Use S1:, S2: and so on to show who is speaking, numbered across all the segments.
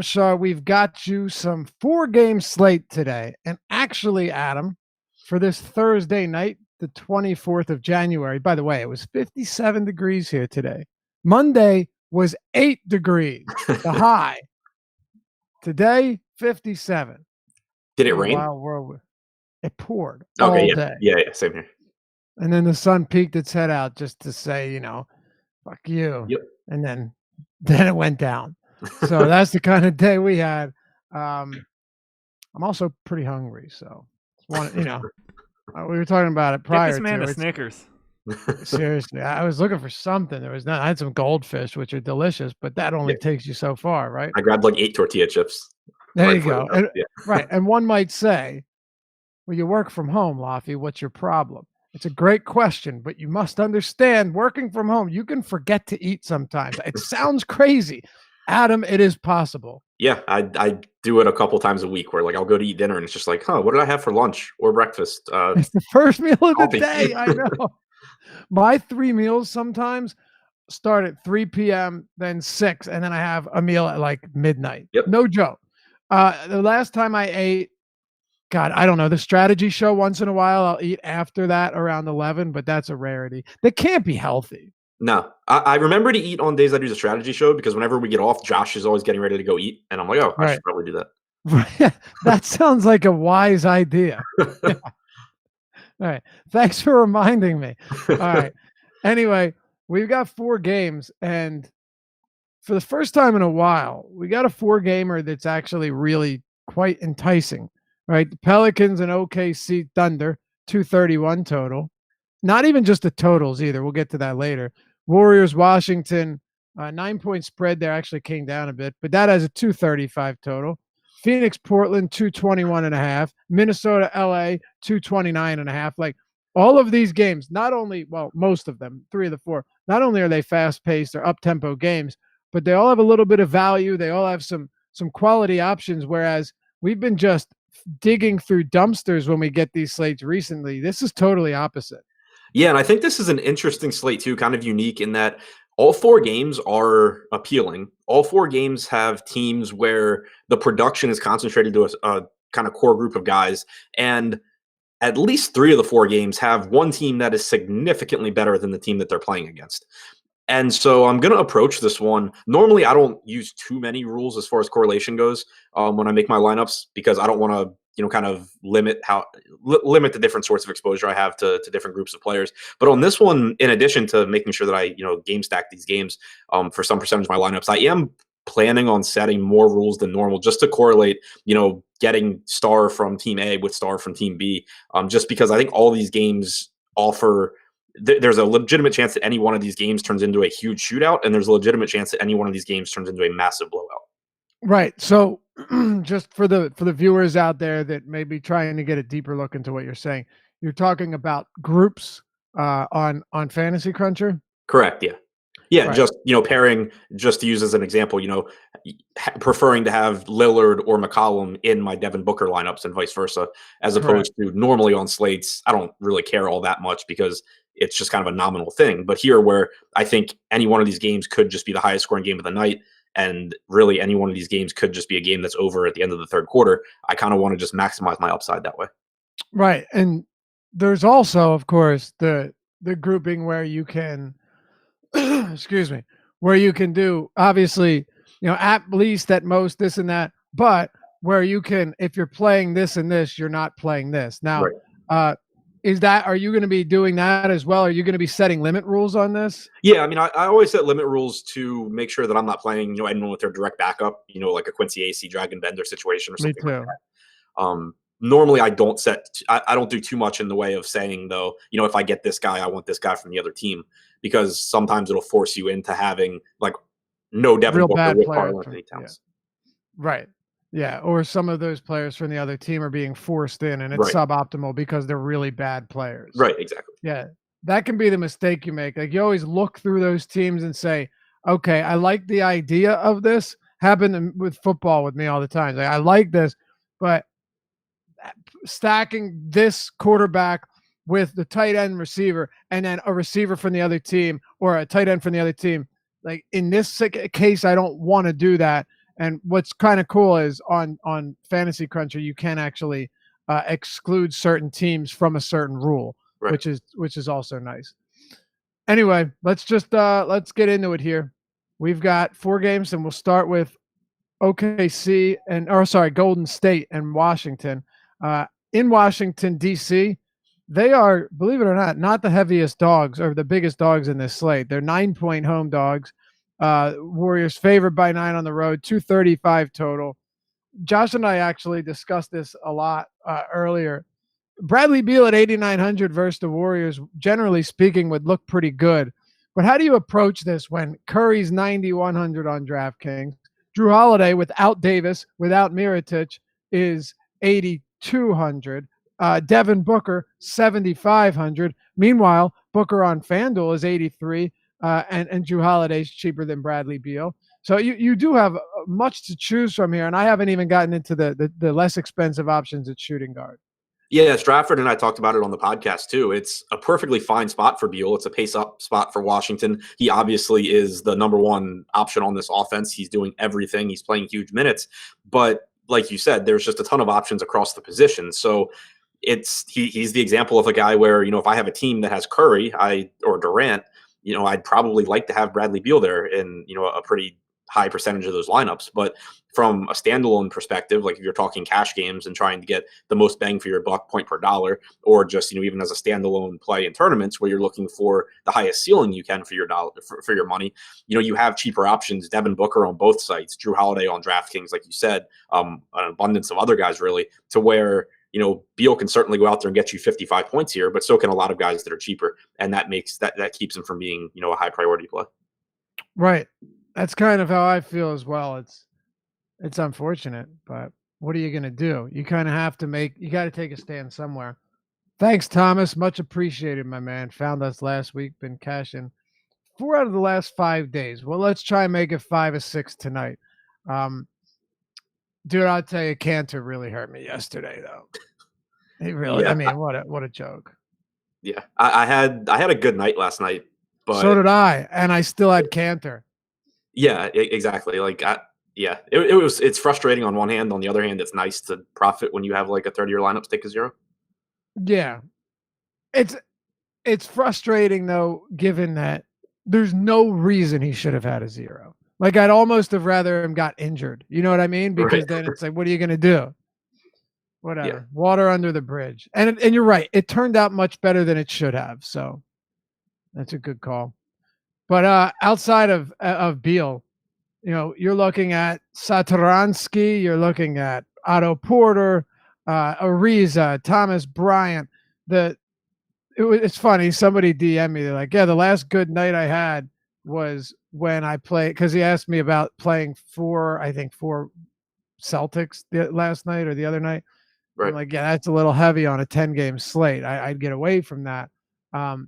S1: So we've got you some 4-game slate today. And actually, Adam, for this Thursday night, the 24th of January, by the way, it was 57 degrees here today. Monday was 8 degrees, the high. Today, 57.
S2: Did it rain?
S1: Wild world. It poured
S2: Okay,
S1: all
S2: yeah.
S1: day.
S2: Yeah, same here.
S1: And then the sun peeked its head out just to say, fuck you.
S2: Yep.
S1: And then it went down. So that's the kind of day we had. I'm also pretty hungry, so we were talking about it prior.
S3: Get this man
S1: to
S3: a Snickers.
S1: Seriously, I was looking for something. There was none. I had some goldfish, which are delicious, but that only takes you so far, right?
S2: I grabbed like 8 tortilla chips.
S1: There you go. Right, and one might say, well, you work from home, Laffy. What's your problem? It's a great question, but you must understand, working from home, you can forget to eat sometimes. It sounds crazy. Adam, it is possible.
S2: Yeah, I do it a couple times a week where like I'll go to eat dinner and it's just like, what did I have for lunch or breakfast?
S1: It's the first meal of the day. I know. My 3 meals sometimes start at 3 p.m., then 6, and then I have a meal at like midnight.
S2: Yep.
S1: No joke. The last time I ate, God, I don't know, the strategy show once in a while, I'll eat after that around 11, but that's a rarity. That can't be healthy.
S2: No, I remember to eat on days I do the strategy show because whenever we get off, Josh is always getting ready to go eat. And I'm like, I should probably do that.
S1: That sounds like a wise idea. Yeah. All right. Thanks for reminding me. All right. Anyway, we've got 4 games, and for the first time in a while, we got a 4-gamer that's actually really quite enticing. Right? The Pelicans and OKC Thunder, 231 total. Not even just the totals either. We'll get to that later. Warriors, Washington, 9-point spread there actually came down a bit, but that has a 235 total. Phoenix, Portland, 221.5. Minnesota, LA, 229.5. Like all of these games, not only, well, most of them, 3 of the 4, not only are they fast-paced or up-tempo games, but they all have a little bit of value. They all have some quality options, whereas we've been just digging through dumpsters when we get these slates recently. This is totally opposite.
S2: Yeah, and I think this is an interesting slate too, kind of unique in that all 4 games are appealing. All 4 games have teams where the production is concentrated to a kind of core group of guys, and at least 3 of the 4 games have one team that is significantly better than the team that they're playing against. And so I'm going to approach this one. Normally, I don't use too many rules as far as correlation goes when I make my lineups because I don't want to, kind of limit the different sorts of exposure I have to different groups of players. But on this one, in addition to making sure that I, game stack these games for some percentage of my lineups, I am planning on setting more rules than normal just to correlate, getting star from team A with star from team B, just because I think all these games offer there's a legitimate chance that any one of these games turns into a huge shootout, and there's a legitimate chance that any one of these games turns into a massive blowout.
S1: Right. So just for the viewers out there that may be trying to get a deeper look into what you're saying, you're talking about groups on Fantasy Cruncher?
S2: Correct. Yeah. Yeah.
S1: Right.
S2: Just, pairing, just to use as an example, preferring to have Lillard or McCollum in my Devin Booker lineups and vice versa, as opposed to normally on slates. I don't really care all that much because it's just kind of a nominal thing. But here, where I think any one of these games could just be the highest scoring game of the night, and really any one of these games could just be a game that's over at the end of the third quarter, I kind of want to just maximize my upside that way.
S1: Right. And there's also, of course, the grouping where you can, excuse me, where you can do, obviously, at least, at most, this and that, but where you can, if you're playing this and this, you're not playing this. Now,
S2: right.
S1: Are you going to be doing that as well? Are you going to be setting limit rules on this?
S2: Yeah, I mean, I always set limit rules to make sure that I'm not playing, anyone with their direct backup, like a Quincy AC Dragon Bender situation or something like that. Normally, I don't do too much in the way of saying, though, if I get this guy, I want this guy from the other team, because sometimes it'll force you into having like no Devin Booker with Karl-Anthony Towns.
S1: Yeah. Right. Yeah, or some of those players from the other team are being forced in, and it's suboptimal because they're really bad players.
S2: Right, exactly.
S1: Yeah, that can be the mistake you make. Like, you always look through those teams and say, okay, I like the idea of this. Happened with football with me all the time. Like, I like this, but stacking this quarterback with the tight end receiver and then a receiver from the other team or a tight end from the other team, like in this case, I don't want to do that. And what's kind of cool is on Fantasy Cruncher, you can actually exclude certain teams from a certain rule,
S2: Right.
S1: which is also nice. Anyway, let's get into it here. We've got 4 games, and we'll start with Golden State and Washington. In Washington, D.C., they are, believe it or not the heaviest dogs or the biggest dogs in this slate. They're 9-point home dogs. Warriors favored by 9 on the road, 235 total. Josh and I actually discussed this a lot earlier. Bradley Beal at 8,900 versus the Warriors, generally speaking, would look pretty good. But how do you approach this when Curry's 9,100 on DraftKings? Drew Holiday, without Davis, without Mirotic, is 8,200. Devin Booker, 7,500. Meanwhile, Booker on FanDuel is 83, and Drew Holiday's cheaper than Bradley Beal. So you do have much to choose from here, and I haven't even gotten into the less expensive options at shooting guard.
S2: Yeah, Stratford and I talked about it on the podcast too. It's a perfectly fine spot for Beal. It's a pace-up spot for Washington. He obviously is the number one option on this offense. He's doing everything. He's playing huge minutes. But like you said, there's just a ton of options across the position. So he's the example of a guy where, if I have a team that has Curry or Durant, I'd probably like to have Bradley Beal there in, a pretty high percentage of those lineups. But from a standalone perspective, like if you're talking cash games and trying to get the most bang for your buck, point per dollar, or just, even as a standalone play in tournaments where you're looking for the highest ceiling you can for your dollar, for your money, you have cheaper options. Devin Booker on both sites, Drew Holiday on DraftKings, like you said, an abundance of other guys really, to where, Beal can certainly go out there and get you 55 points here, but so can a lot of guys that are cheaper. And that makes that keeps him from being, a high priority play.
S1: Right. That's kind of how I feel as well. It's unfortunate, but what are you going to do? You kind of have to you got to take a stand somewhere. Thanks, Thomas. Much appreciated, my man. Found us last week, been cashing 4 out of the last 5 days. Well, let's try and make it 5 or 6 tonight. Dude, I'll tell you, Cantor really hurt me yesterday, though. He really,
S2: Yeah.
S1: I mean, what a joke.
S2: Yeah. I had a good night last night, but
S1: so did I, and I still had Cantor.
S2: Yeah, exactly. It's frustrating on one hand. On the other hand, it's nice to profit when you have like a 30-year lineup take a 0.
S1: Yeah. It's frustrating though, given that there's no reason he should have had a 0. Like I'd almost have rather him got injured. You know what I mean? Because then it's like, what are you going to do? Whatever. Yeah. Water under the bridge. And you're right. It turned out much better than it should have. So that's a good call. But outside of Beal, you're looking at Satoransky, you're looking at Otto Porter, Ariza, Thomas Bryant. It's funny. Somebody DM'd me. They're like, yeah, the last good night I had was when I played, because he asked me about playing 4 Celtics last night or the other night. Right. I'm like, yeah, that's a little heavy on a 10-game slate. I'd get away from that. And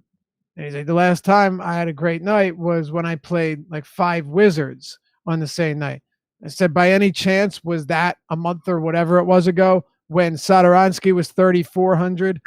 S1: he's like, the last time I had a great night was when I played like 5 Wizards on the same night. I said, by any chance, was that a month or whatever it was ago when Satoransky was 3,400?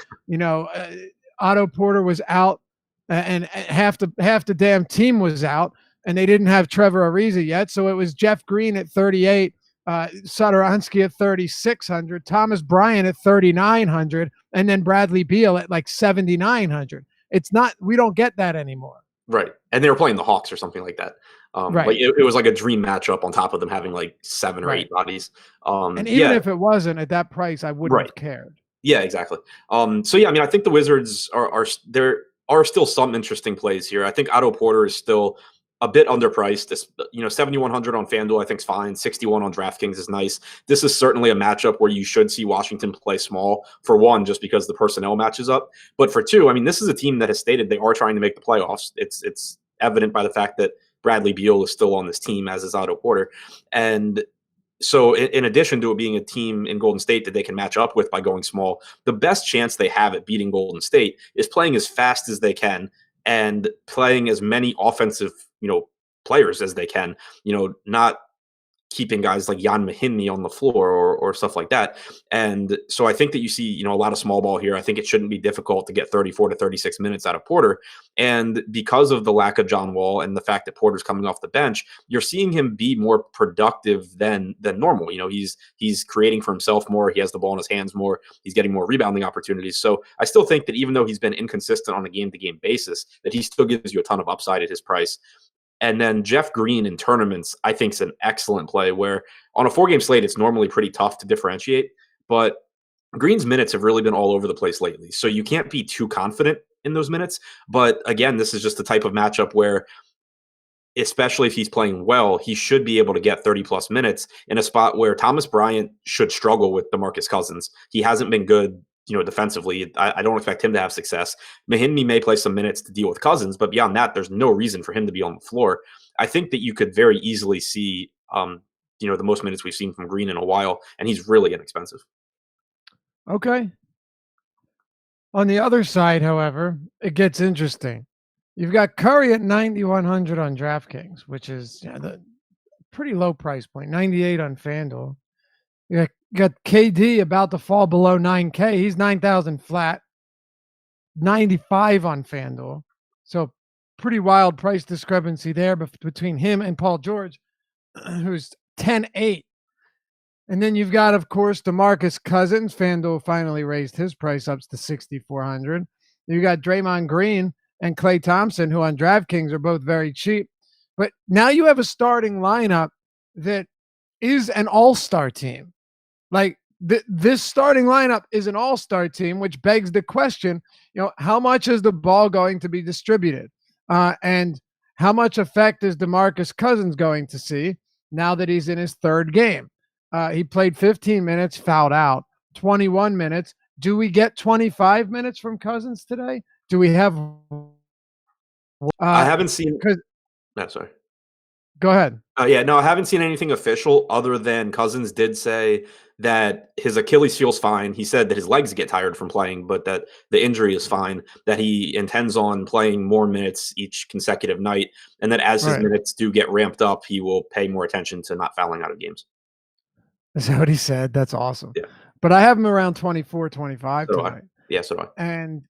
S1: Otto Porter was out, and half the damn team was out, and they didn't have Trevor Ariza yet. So it was Jeff Green at 38, Satoransky at 3,600, Thomas Bryant at 3,900, and then Bradley Beal at like 7,900. It's not, we don't get that anymore.
S2: Right. And they were playing the Hawks or something like that. Right. Like it was like a dream matchup on top of them having like 7 or 8 bodies.
S1: And even if it wasn't at that price, I wouldn't have cared.
S2: Yeah, exactly. So yeah, I mean, I think the Wizards there are still some interesting plays here. I think Otto Porter is still a bit underpriced. 7,100 on FanDuel I think is fine. 61 on DraftKings is nice. This is certainly a matchup where you should see Washington play small, for one, just because the personnel matches up. But for two, I mean, this is a team that has stated they are trying to make the playoffs. It's evident by the fact that Bradley Beal is still on this team, as is Otto Porter. And so in addition to it being a team in Golden State that they can match up with by going small, the best chance they have at beating Golden State is playing as fast as they can and playing as many offensive, players as they can, not keeping guys like Jan Mahinmi on the floor or stuff like that. And so I think that you see, a lot of small ball here. I think it shouldn't be difficult to get 34 to 36 minutes out of Porter. And because of the lack of John Wall and the fact that Porter's coming off the bench, you're seeing him be more productive than normal. He's creating for himself more. He has the ball in his hands more. He's getting more rebounding opportunities. So I still think that even though he's been inconsistent on a game-to-game basis, that he still gives you a ton of upside at his price. And then Jeff Green in tournaments, I think, is an excellent play where on a 4-game slate, it's normally pretty tough to differentiate. But Green's minutes have really been all over the place lately. So you can't be too confident in those minutes. But again, this is just the type of matchup where, especially if he's playing well, he should be able to get 30-plus minutes in a spot where Thomas Bryant should struggle with DeMarcus Cousins. He hasn't been good defensively. I don't expect him to have success. Mahinmi may play some minutes to deal with Cousins, but beyond that, there's no reason for him to be on the floor. I think that you could very easily see, the most minutes we've seen from Green in a while, and he's really inexpensive.
S1: Okay. On the other side, however, it gets interesting. You've got Curry at 9,100 on DraftKings, which is the pretty low price point, 98 on FanDuel. You got KD about to fall below 9K. He's 9,000 flat, 95 on FanDuel. So pretty wild price discrepancy there between him and Paul George, who's 10-8. And then you've got, of course, DeMarcus Cousins. FanDuel finally raised his price up to 6,400. You got Draymond Green and Klay Thompson, who on DraftKings are both very cheap. But now you have a starting lineup that is an all-star team. Like this starting lineup is an all-star team, which begs the question, how much is the ball going to be distributed? And how much effect is DeMarcus Cousins going to see now that he's in his third game? He played 15 minutes, fouled out, 21 minutes. Do we get 25 minutes from Cousins today? Do we have
S2: I haven't seen – no, sorry.
S1: Go ahead.
S2: I haven't seen anything official other than Cousins did say that his Achilles feels fine. He said that his legs get tired from playing, but that the injury is fine, that he intends on playing more minutes each consecutive night, and that as his minutes do get ramped up, he will pay more attention to not fouling out of games.
S1: Is that what he said? That's awesome.
S2: Yeah.
S1: But I have him around 24, 25 tonight.
S2: Yeah, so do I.
S1: And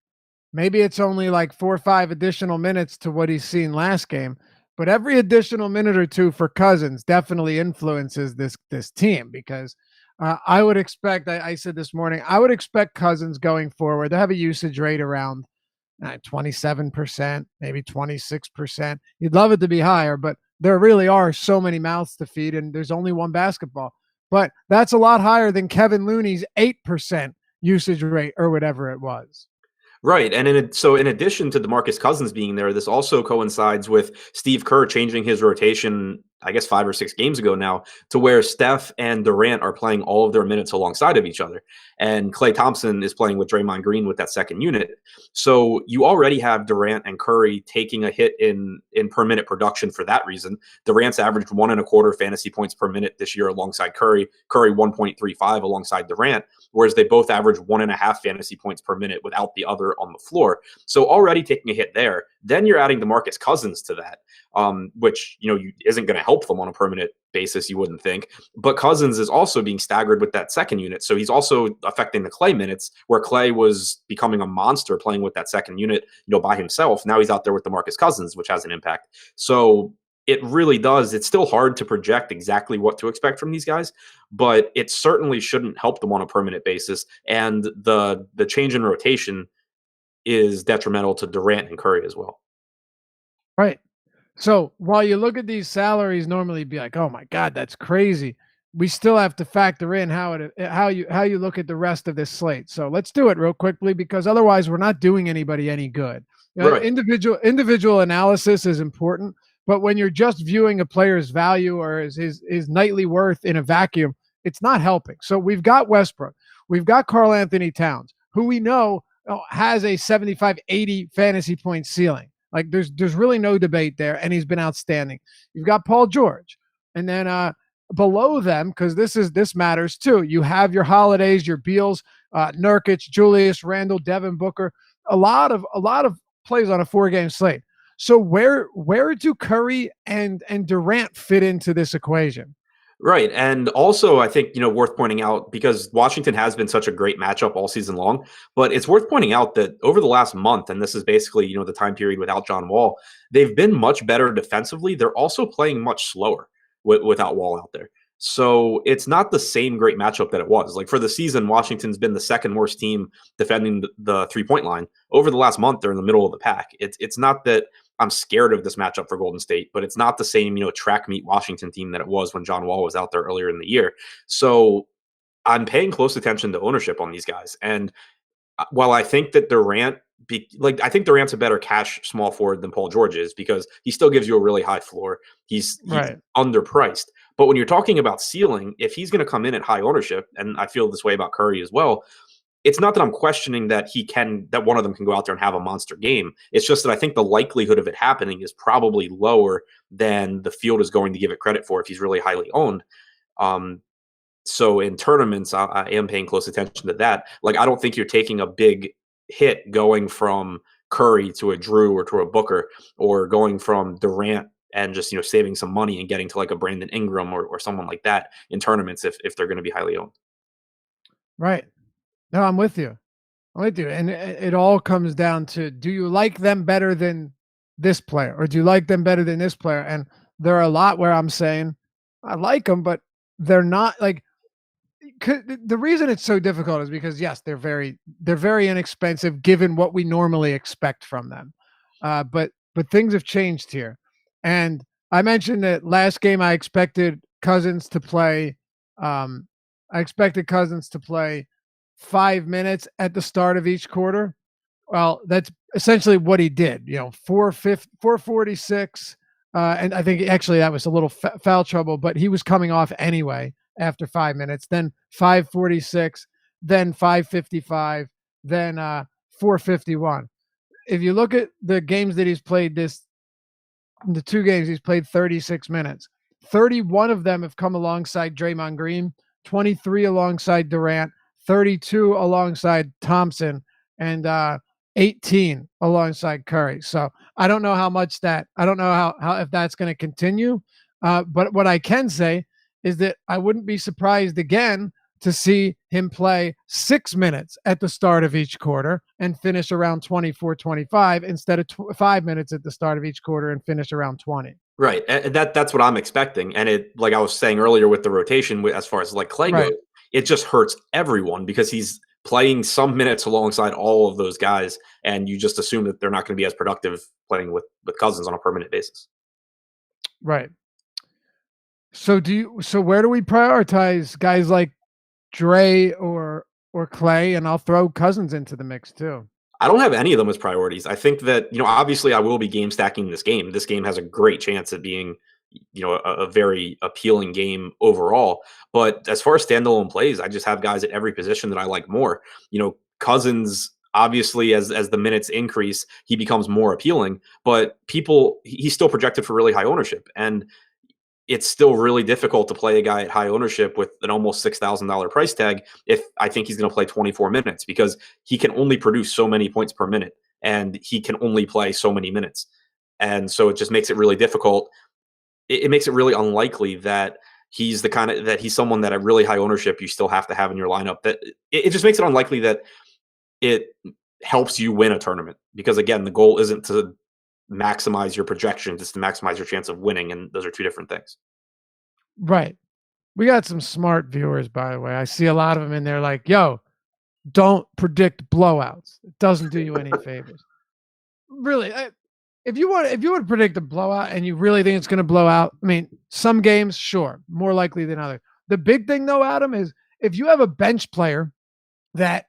S1: maybe it's only like 4 or 5 additional minutes to what he's seen last game. But every additional minute or two for Cousins definitely influences this team, because I would expect, I said this morning, I would expect Cousins going forward to have a usage rate around 27%, maybe 26%. You'd love it to be higher, but there really are so many mouths to feed, and there's only one basketball. But that's a lot higher than Kevin Looney's 8% usage rate or whatever it was.
S2: Right. And so in addition to DeMarcus Cousins being there, this also coincides with Steve Kerr changing his rotation, I guess 5 or 6 games ago now, to where Steph and Durant are playing all of their minutes alongside of each other. And Klay Thompson is playing with Draymond Green with that second unit. So you already have Durant and Curry taking a hit in per minute production for that reason. Durant's averaged 1.25 fantasy points per minute this year alongside Curry. Curry 1.35 alongside Durant, whereas they both average 1.5 fantasy points per minute without the other on the floor. So already taking a hit there. Then you're adding DeMarcus Cousins to that, which isn't going to help them on a permanent basis, you wouldn't think. But Cousins is also being staggered with that second unit, so he's also affecting the Klay minutes, where Klay was becoming a monster playing with that second unit, by himself. Now he's out there with DeMarcus Cousins, which has an impact. So it really does. It's still hard to project exactly what to expect from these guys, but it certainly shouldn't help them on a permanent basis. And the change in rotation is detrimental to Durant and Curry as well.
S1: Right. So while you look at these salaries, normally be like, oh my God, that's crazy. We still have to factor in how you look at the rest of this slate. So let's do it real quickly, because otherwise we're not doing anybody any good.
S2: Right.
S1: Individual analysis is important, but when you're just viewing a player's value or his nightly worth in a vacuum, it's not helping. So we've got Westbrook, we've got Karl Anthony Towns, who we know has a 75, 80 fantasy point ceiling. Like there's really no debate there, and he's been outstanding. You've got Paul George, and then below them, because this matters too, you have your Holidays, your Beals, Nurkic, Julius Randle, Devin Booker, a lot of plays on a 4-game slate. So where do Curry and Durant fit into this equation?
S2: Right. And also, I think, worth pointing out because Washington has been such a great matchup all season long, but it's worth pointing out that over the last month, and this is basically, the time period without John Wall, they've been much better defensively. They're also playing much slower without Wall out there. So it's not the same great matchup that it was. Like for the season, Washington's been the second worst team defending the 3-point line. Over the last month, they're in the middle of the pack. It's not that I'm scared of this matchup for Golden State, but it's not the same, track meet Washington team that it was when John Wall was out there earlier in the year. So I'm paying close attention to ownership on these guys. And while I think that I think Durant's a better cash small forward than Paul George is because he still gives you a really high floor. He's
S1: Right.
S2: underpriced. But when you're talking about ceiling, if he's going to come in at high ownership, and I feel this way about Curry as well, it's not that I'm questioning that that one of them can go out there and have a monster game. It's just that I think the likelihood of it happening is probably lower than the field is going to give it credit for if he's really highly owned. Um, so in tournaments, I am paying close attention to that. Like, I don't think you're taking a big hit going from Curry to a Drew or to a Booker, or going from Durant and just saving some money and getting to like a Brandon Ingram or someone like that in tournaments if they're going to be highly owned.
S1: Right. No, I'm with you. I'm with you. And it all comes down to, do you like them better than this player, or do you like them better than this player? And there are a lot where I'm saying I like them, but they're not like. The reason it's so difficult is because yes, they're very inexpensive given what we normally expect from them. But things have changed here, and I mentioned that last game I expected Cousins to play. Um, I expected Cousins to play 5 minutes at the start of each quarter. Well, that's essentially what he did. 446, and I think actually that was a little foul trouble, but he was coming off anyway after 5 minutes. Then 546, then 555, then 451. If you look at the games that he's played the 2 games he's played 36 minutes. 31 of them have come alongside Draymond Green, 23 alongside Durant, 32 alongside Thompson, and 18 alongside Curry. So I don't know I don't know how if that's going to continue. But what I can say is that I wouldn't be surprised again to see him play 6 minutes at the start of each quarter and finish around 24-25 instead of 5 minutes at the start of each quarter and finish around 20.
S2: Right, and that's what I'm expecting, and it like I was saying earlier with the rotation, as far as like Clay goes,
S1: Right.
S2: it just hurts everyone because he's playing some minutes alongside all of those guys, and you just assume that they're not going to be as productive playing with Cousins on a permanent basis.
S1: Right. So where do we prioritize guys like Dre or Clay? And I'll throw Cousins into the mix too.
S2: I don't have any of them as priorities. I think that, obviously I will be game stacking this game. This game has a great chance at being, a very appealing game overall. But as far as standalone plays, I just have guys at every position that I like more. Cousins, obviously, as the minutes increase, he becomes more appealing, but he's still projected for really high ownership. And it's still really difficult to play a guy at high ownership with an almost $6,000 price tag if I think he's going to play 24 minutes, because he can only produce so many points per minute and he can only play so many minutes. And so it just makes it really difficult. It makes it really unlikely that he's someone that at really high ownership you still have to have in your lineup. That it just makes it unlikely that it helps you win a tournament, because again, the goal isn't to maximize your projections, it's to maximize your chance of winning, and those are two different things.
S1: Right. We got some smart viewers, by the way. I see a lot of them in there like, yo, don't predict blowouts. It doesn't do you any favors. Really, if you want to predict a blowout and you really think it's going to blow out, I mean, some games, sure, more likely than others. The big thing though, Adam, is if you have a bench player that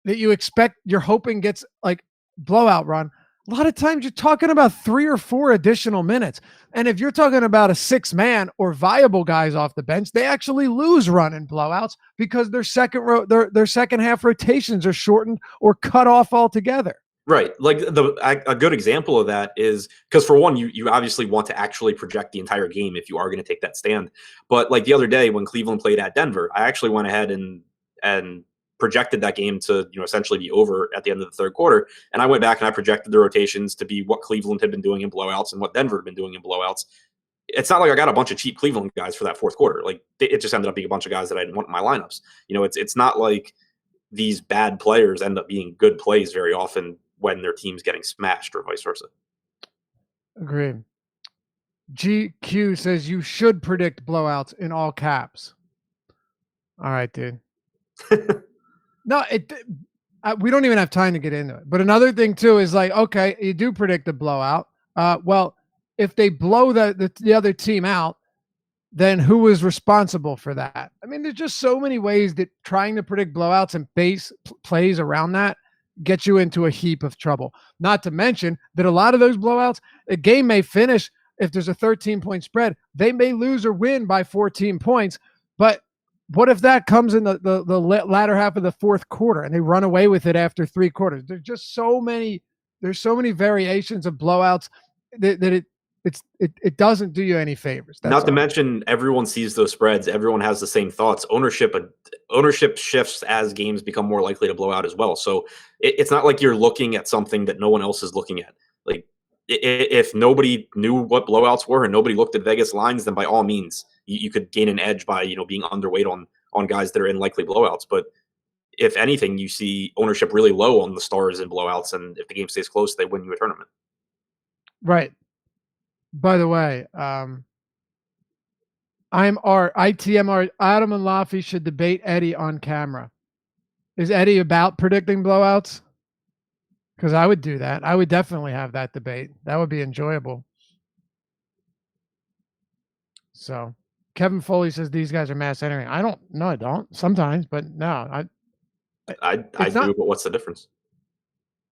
S1: you expect, you're hoping gets like blowout run, a lot of times you're talking about 3 or 4 additional minutes. And if you're talking about a 6-man or viable guys off the bench, they actually lose run in blowouts because their second half rotations are shortened or cut off altogether.
S2: Right. Like a good example of that is because, for one, you obviously want to actually project the entire game if you are going to take that stand. But like the other day when Cleveland played at Denver, I actually went ahead and projected that game to essentially be over at the end of the third quarter. And I went back and I projected the rotations to be what Cleveland had been doing in blowouts and what Denver had been doing in blowouts. it's not like I got a bunch of cheap Cleveland guys for that fourth quarter. Like it just ended up being a bunch of guys that I didn't want in my lineups. It's not like these bad players end up being good plays very often when their team's getting smashed or vice versa.
S1: Agreed. GQ says you should predict blowouts in all caps. All right, dude. No, we don't even have time to get into it. But another thing too is like, okay, you do predict a blowout. Well, if they blow the other team out, then who is responsible for that? I mean, there's just so many ways that trying to predict blowouts and base plays around that get you into a heap of trouble. Not to mention that a lot of those blowouts, a game may finish if there's a 13-point spread. They may lose or win by 14 points, but what if that comes in the latter half of the fourth quarter and they run away with it after 3 quarters? There's just so many variations of blowouts that it doesn't do you any favors.
S2: Not to mention everyone sees those spreads. Everyone has the same thoughts. Ownership shifts as games become more likely to blow out as well. So it's not like you're looking at something that no one else is looking at. Like if nobody knew what blowouts were and nobody looked at Vegas lines, then by all means you could gain an edge by being underweight on guys that are in likely blowouts. But if anything, you see ownership really low on the stars in blowouts, and if the game stays close, they win you a tournament.
S1: Right. By the way, I'm ITMR. Adam and Laffy should debate Eddie on camera. Is Eddie about predicting blowouts? Because I would do that. I would definitely have that debate. That would be enjoyable. So Kevin Foley says these guys are mass entering. I don't sometimes, but no,
S2: I do, but what's the difference?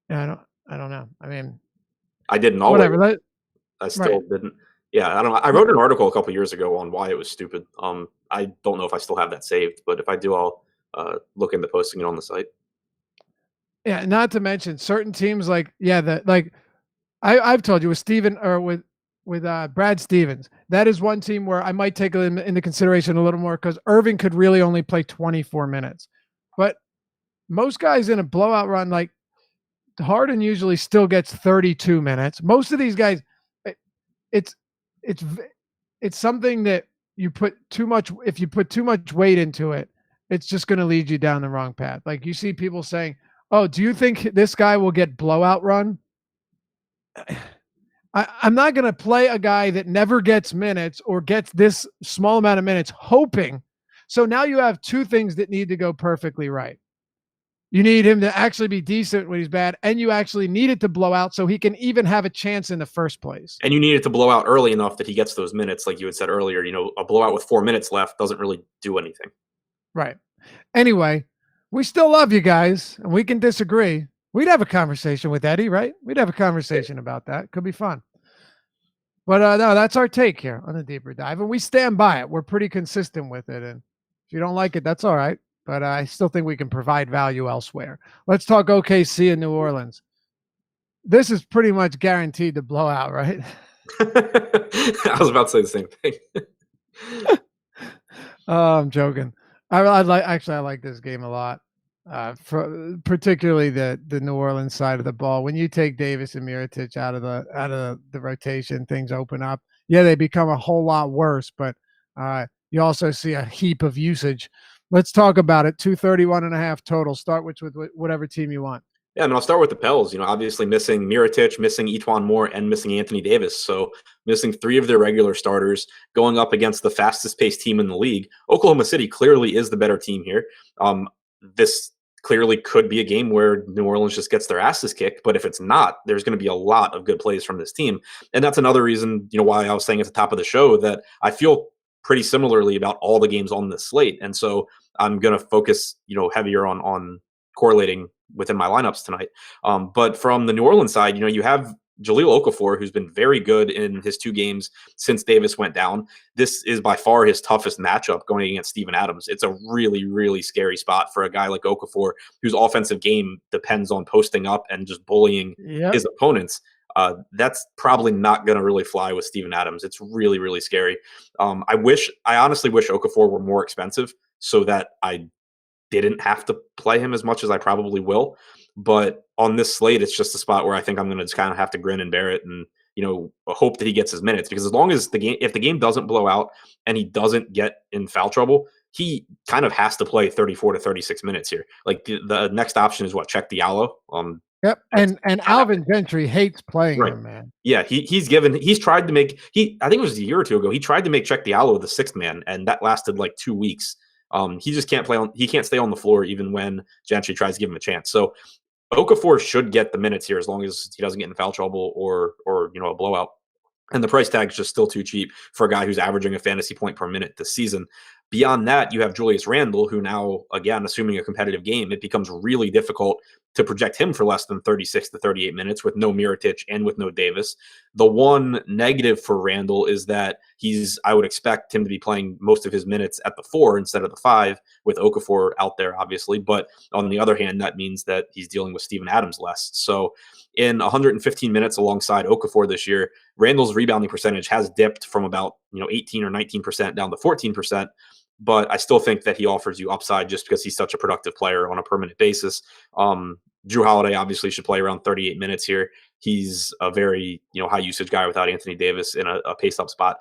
S1: Yeah, I don't know. I mean,
S2: I didn't always.
S1: Whatever.
S2: I still didn't. Yeah, I don't know. I wrote an article a couple years ago on why it was stupid. I don't know if I still have that saved, but if I do, I'll look into posting it on the site.
S1: Yeah, not to mention certain teams I've told you with Steven or with Brad Stevens, that is one team where I might take him into consideration a little more because Irving could really only play 24 minutes. But most guys in a blowout run, like Harden usually still gets 32 minutes. Most of these guys, it's something that if you put too much weight into it, it's just going to lead you down the wrong path. Like you see people saying, oh, do you think this guy will get blowout run? I'm not going to play a guy that never gets minutes or gets this small amount of minutes hoping. So now you have two things that need to go perfectly right. You need him to actually be decent when he's bad, and you actually need it to blow out so he can even have a chance in the first place.
S2: And you need it to blow out early enough that he gets those minutes, like you had said earlier. A blowout with 4 minutes left doesn't really do anything.
S1: Right. Anyway, we still love you guys, and we can disagree. We'd have a conversation with Eddie, right? We'd have a conversation about that. Could be fun. But no, that's our take here on the deeper dive, and we stand by it. We're pretty consistent with it, and if you don't like it, that's all right. But I still think we can provide value elsewhere. Let's talk OKC and New Orleans. This is pretty much guaranteed to blow out, right?
S2: I was about to say the same thing.
S1: Oh, I'm joking. I like this game a lot. Particularly the New Orleans side of the ball. When you take Davis and Mirotic out of the rotation, things open up. Yeah, they become a whole lot worse, but you also see a heap of usage. Let's talk about it. 231.5 total. Start with whatever team you want.
S2: Yeah, I'll start with the Pels. Obviously missing Mirotic, missing Etuan Moore, and missing Anthony Davis. So missing 3 of their regular starters, going up against the fastest-paced team in the league. Oklahoma City clearly is the better team here. This clearly could be a game where New Orleans just gets their asses kicked. But if it's not, there's going to be a lot of good plays from this team. And that's another reason, why I was saying at the top of the show that I feel pretty similarly about all the games on this slate. And so I'm going to focus, heavier on correlating within my lineups tonight. But from the New Orleans side, you have Jahlil Okafor, who's been very good in his 2 games since Davis went down. This is by far his toughest matchup going against Steven Adams. It's a really, really scary spot for a guy like Okafor, whose offensive game depends on posting up and just bullying his opponents. That's probably not going to really fly with Steven Adams. It's really, really scary. I honestly wish Okafor were more expensive so that I didn't have to play him as much as I probably will. But on this slate, it's just a spot where I think I'm going to just kind of have to grin and bear it and hope that he gets his minutes, because as long as if the game doesn't blow out and he doesn't get in foul trouble, he kind of has to play 34 to 36 minutes here. Like the next option is Check Diallo.
S1: Yep,
S2: That's
S1: and
S2: not happening.
S1: Alvin Gentry hates playing
S2: Right.
S1: him, man.
S2: Yeah, he's tried to make I think it was a year or two ago, he tried to make Check Diallo the sixth man, and that lasted like 2 weeks. He just can't he can't stay on the floor even when Gentry tries to give him a chance. So Okafor should get the minutes here as long as he doesn't get in foul trouble or a blowout. And the price tag is just still too cheap for a guy who's averaging a fantasy point per minute this season. Beyond that, you have Julius Randle, who now, again, assuming a competitive game, it becomes really difficult to project him for less than 36 to 38 minutes with no Mirotic and with no Davis. The one negative for Randle is that I would expect him to be playing most of his minutes at the 4 instead of the 5, with Okafor out there, obviously. But on the other hand, that means that he's dealing with Steven Adams less. So in 115 minutes alongside Okafor this year, Randle's rebounding percentage has dipped from about 18 or 19% down to 14%. But I still think that he offers you upside just because he's such a productive player on a permanent basis. Drew Holiday obviously should play around 38 minutes here. He's a very high usage guy without Anthony Davis in a pace up spot.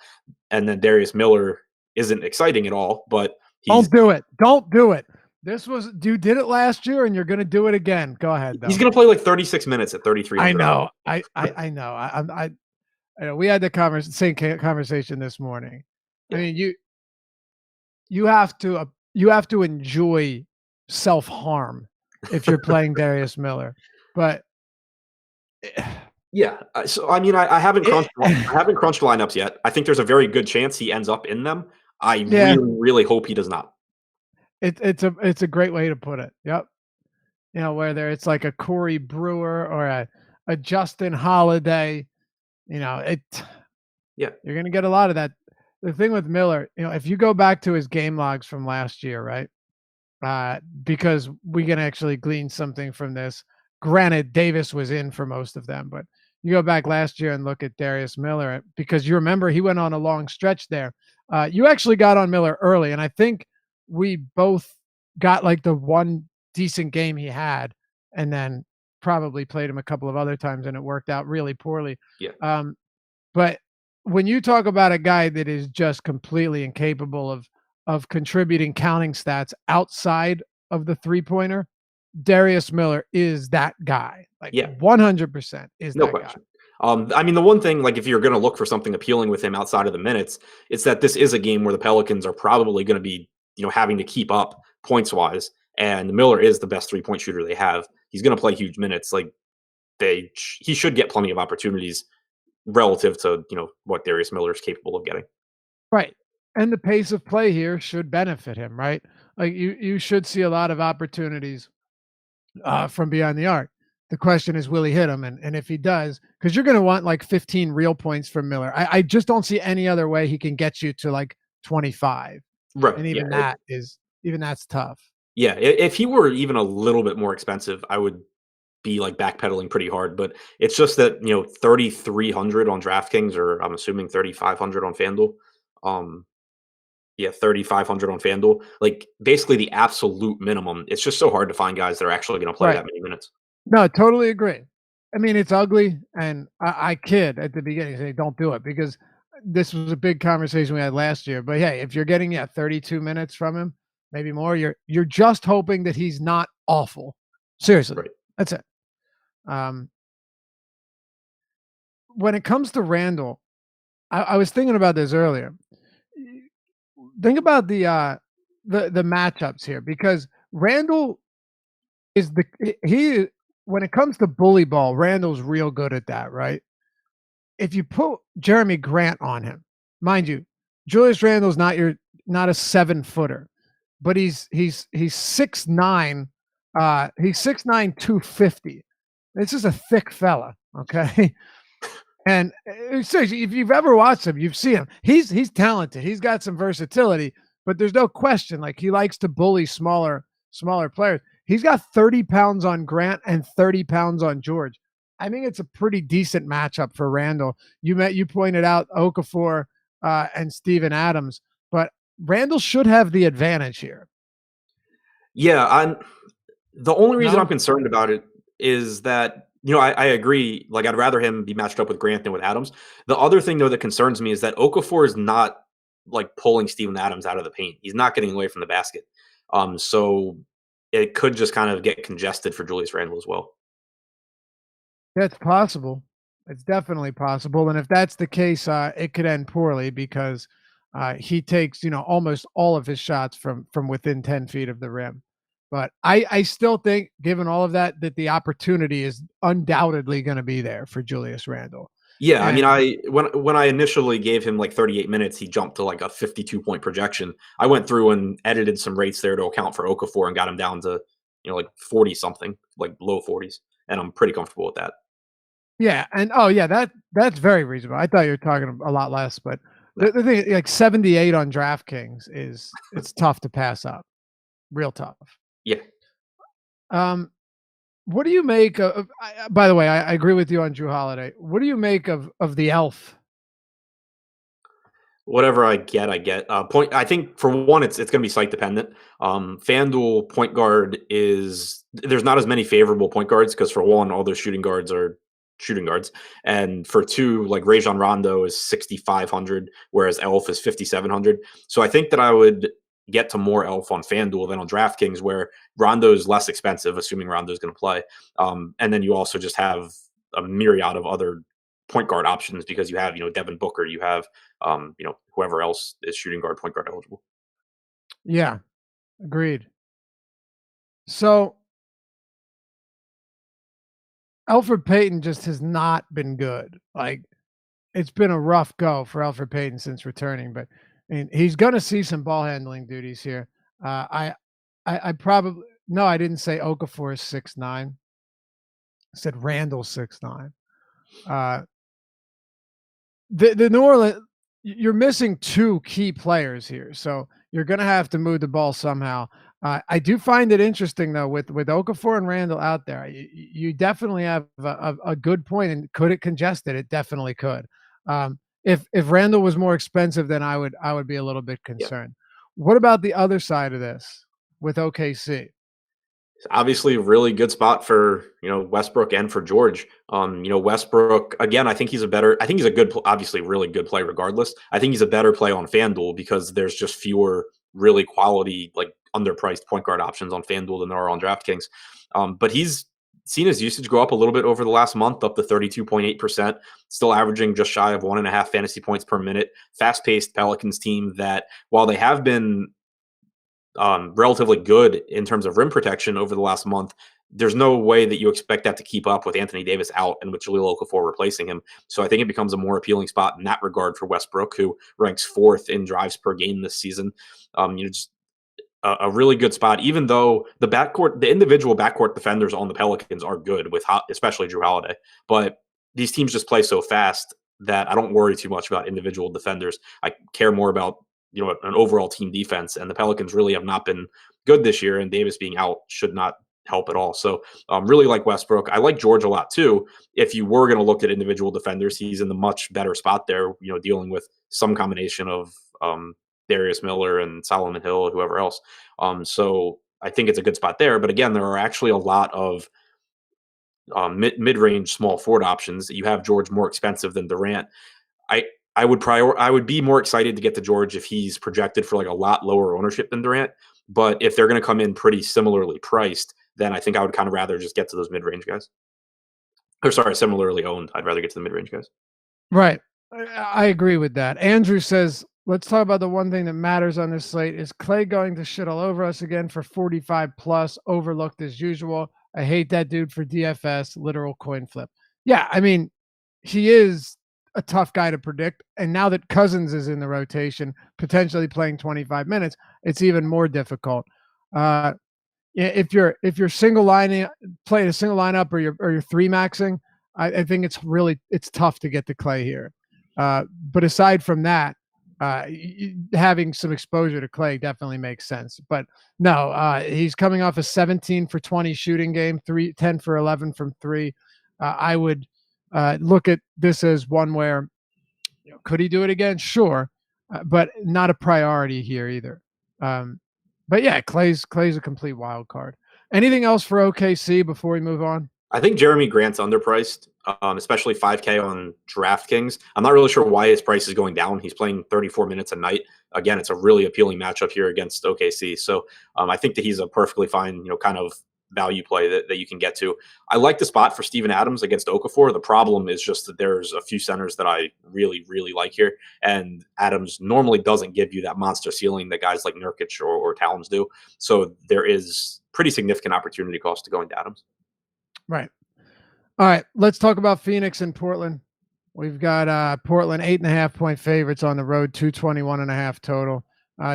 S2: And then Darius Miller isn't exciting at all, but
S1: Don't do it. Don't do it. You did it last year, and you're going to do it again. Go ahead, though.
S2: He's going to play like 36 minutes at 3,300.
S1: I know. I know. I know. We had the same conversation this morning. Yeah. I mean, you have to enjoy self-harm if you're playing Darius Miller. But
S2: yeah, so I mean, I haven't crunched lineups yet. I think there's a very good chance he ends up in them. I really, really hope he does not.
S1: It's a great way to put it. Yep. Whether it's like a Corey Brewer or a Justin Holiday, you're going to get a lot of that. The thing with Miller, if you go back to his game logs from last year, right? Because we can actually glean something from this. Granted, Davis was in for most of them, but you go back last year and look at Darius Miller, because you remember he went on a long stretch there. You actually got on Miller early, and I think we both got like the one decent game he had, and then probably played him a couple of other times, and it worked out really poorly.
S2: Yeah.
S1: But when you talk about a guy that is just completely incapable of contributing counting stats outside of the three-pointer, Darius Miller is that guy. Like 100% is
S2: no
S1: that
S2: question.
S1: guy.
S2: I mean, the one thing, like if you're going to look for something appealing with him outside of the minutes, it's that this is a game where the Pelicans are probably going to be, having to keep up points-wise, and Miller is the best three-point shooter they have. He's going to play huge minutes. Like he should get plenty of opportunities relative to what Darius Miller is capable of getting.
S1: Right. And the pace of play here should benefit him, right? Like you should see a lot of opportunities from beyond the arc. The question is, will he hit them? And if he does, because you're going to want like 15 real points from Miller. I just don't see any other way he can get you to like 25.
S2: Right.
S1: And even that's tough.
S2: Yeah. If he were even a little bit more expensive, I would be like backpedaling pretty hard, but it's just that 3,300 on DraftKings, or I'm assuming 3,500 on FanDuel. 3,500 on FanDuel, like basically the absolute minimum. It's just so hard to find guys that are actually going to play that many minutes.
S1: No, totally agree. I mean, it's ugly, and I kid at the beginning, say don't do it, because this was a big conversation we had last year. But hey, if you're getting 32 minutes from him, maybe more, you're just hoping that he's not awful. Seriously, right. That's it. When it comes to Randle, I was thinking about this earlier. Think about the matchups here, because Randle is when it comes to bully ball, Randle's real good at that, right? If you put Jeremy Grant on him, mind you, Julius Randle's not a 7-footer, but he's 6'9", he's 6'9", 250. This is a thick fella, okay? And seriously, if you've ever watched him, you've seen him. He's talented. He's got some versatility, but there's no question, like, he likes to bully smaller players. He's got 30 pounds on Grant and 30 pounds on George. I think it's a pretty decent matchup for Randle. You pointed out Okafor and Steven Adams, but Randle should have the advantage here.
S2: Yeah, the only reason I'm concerned about it is that I agree. Like, I'd rather him be matched up with Grant than with Adams. The other thing, though, that concerns me is that Okafor is not like pulling Steven Adams out of the paint. He's not getting away from the basket. So it could just kind of get congested for Julius Randle as well.
S1: That's possible. It's definitely possible, and if that's the case, it could end poorly because he takes almost all of his shots from within 10 feet of the rim. But I still think, given all of that, that the opportunity is undoubtedly going to be there for Julius Randle.
S2: Yeah, I mean,
S1: And
S2: when I initially gave him like 38 minutes, he jumped to like a 52-point projection. I went through and edited some rates there to account for Okafor and got him down to like 40 something, like low 40s, and I'm pretty comfortable with that.
S1: yeah, and yeah, that's very reasonable. I thought you were talking a lot less, but
S2: Yeah.
S1: the thing, like 78 on DraftKings is it's tough to pass up, real tough.
S2: Yeah.
S1: Um, What do you make by the way, I agree with you on Drew Holiday. What do you make of the elf?
S2: Whatever I get, I get. I think for one, it's going to be site dependent. FanDuel point guard is there's not as many favorable point guards because for one, all those shooting guards are shooting guards, and for two, like Rajon Rondo is 6,500, whereas Elf is 5,700. So I think that I would get to more Elf on FanDuel than on DraftKings, where Rondo is less expensive, assuming Rondo is going to play. And then you also just have a myriad of other point guard options because you have Devin Booker, you have whoever else is shooting guard, point guard eligible.
S1: Yeah, agreed. So Alfred Payton just has not been good. Like, it's been a rough go for Alfred Payton since returning, but I mean, he's gonna see some ball handling duties here. I probably no, I didn't say Okafor is 6'9". I said Randall 6'9". Uh, the New Orleans, you're missing two key players here, so you're gonna have to move the ball somehow. I do find it interesting though with Okafor and Randall out there. You definitely have a good point, and could it congest it? It definitely could. If Randall was more expensive, then I would be a little bit
S2: Yeah.
S1: concerned. What about the other side of this with OKC?
S2: Obviously, a really good spot for Westbrook and for George. Westbrook again. I think he's a good, obviously really good play regardless. I think he's a better play on FanDuel because there's just fewer really quality like underpriced point guard options on FanDuel than there are on DraftKings. But he's seen his usage go up a little bit over the last month, up to 32.8%, still averaging just shy of 1.5 fantasy points per minute. Fast-paced Pelicans team that, while they have been relatively good in terms of rim protection over the last month, there's no way that you expect that to keep up with Anthony Davis out and with Jahlil Okafor replacing him. So I think it becomes a more appealing spot in that regard for Westbrook, who ranks fourth in drives per game this season. Just a really good spot, even though the individual backcourt defenders on the Pelicans are good, especially Drew Holiday. But these teams just play so fast that I don't worry too much about individual defenders. I care more about an overall team defense, and the Pelicans really have not been good this year, and Davis being out should not help at all. So really like Westbrook. I like George a lot too. If you were going to look at individual defenders, he's in the much better spot there, dealing with some combination of Darius Miller and Solomon Hill, whoever else. So I think it's a good spot there. But again, there are actually a lot of mid-range small forward options. You have George more expensive than Durant. I I would be more excited to get to George if he's projected for like a lot lower ownership than Durant. But if they're going to come in pretty similarly priced, then I think I would kind of rather just get to those mid-range guys. Or sorry, similarly owned. I'd rather get to the mid-range guys.
S1: Right. I agree with that. Andrew says, let's talk about the one thing that matters on this slate. Is Clay going to shit all over us again for 45 plus, overlooked as usual? I hate that dude for DFS, literal coin flip. Yeah, I mean, he is a tough guy to predict. And now that Cousins is in the rotation, potentially playing 25 minutes, it's even more difficult. If you're single lining, playing a single lineup, or you're three maxing, I think it's tough to get to Clay here. But aside from that, having some exposure to Clay definitely makes sense. But no, he's coming off a 17 for 20 shooting game, 10 for 11 from three. I would look at this as one where, could he do it again? Sure, but not a priority here either. But yeah, Clay's a complete wild card. Anything else for OKC before we move on?
S2: I think Jeremy Grant's underpriced, especially 5K on DraftKings. I'm not really sure why his price is going down. He's playing 34 minutes a night. Again, it's a really appealing matchup here against OKC. So I think that he's a perfectly fine, kind of value play that you can get to. I like the spot for Steven Adams against Okafor. The problem is just that there's a few centers that I really, really like here. And Adams normally doesn't give you that monster ceiling that guys like Nurkic or Towns do. So there is pretty significant opportunity cost to going to Adams.
S1: Right. All right. Let's talk about Phoenix and Portland. We've got Portland 8.5-point favorites on the road, 221.5 total.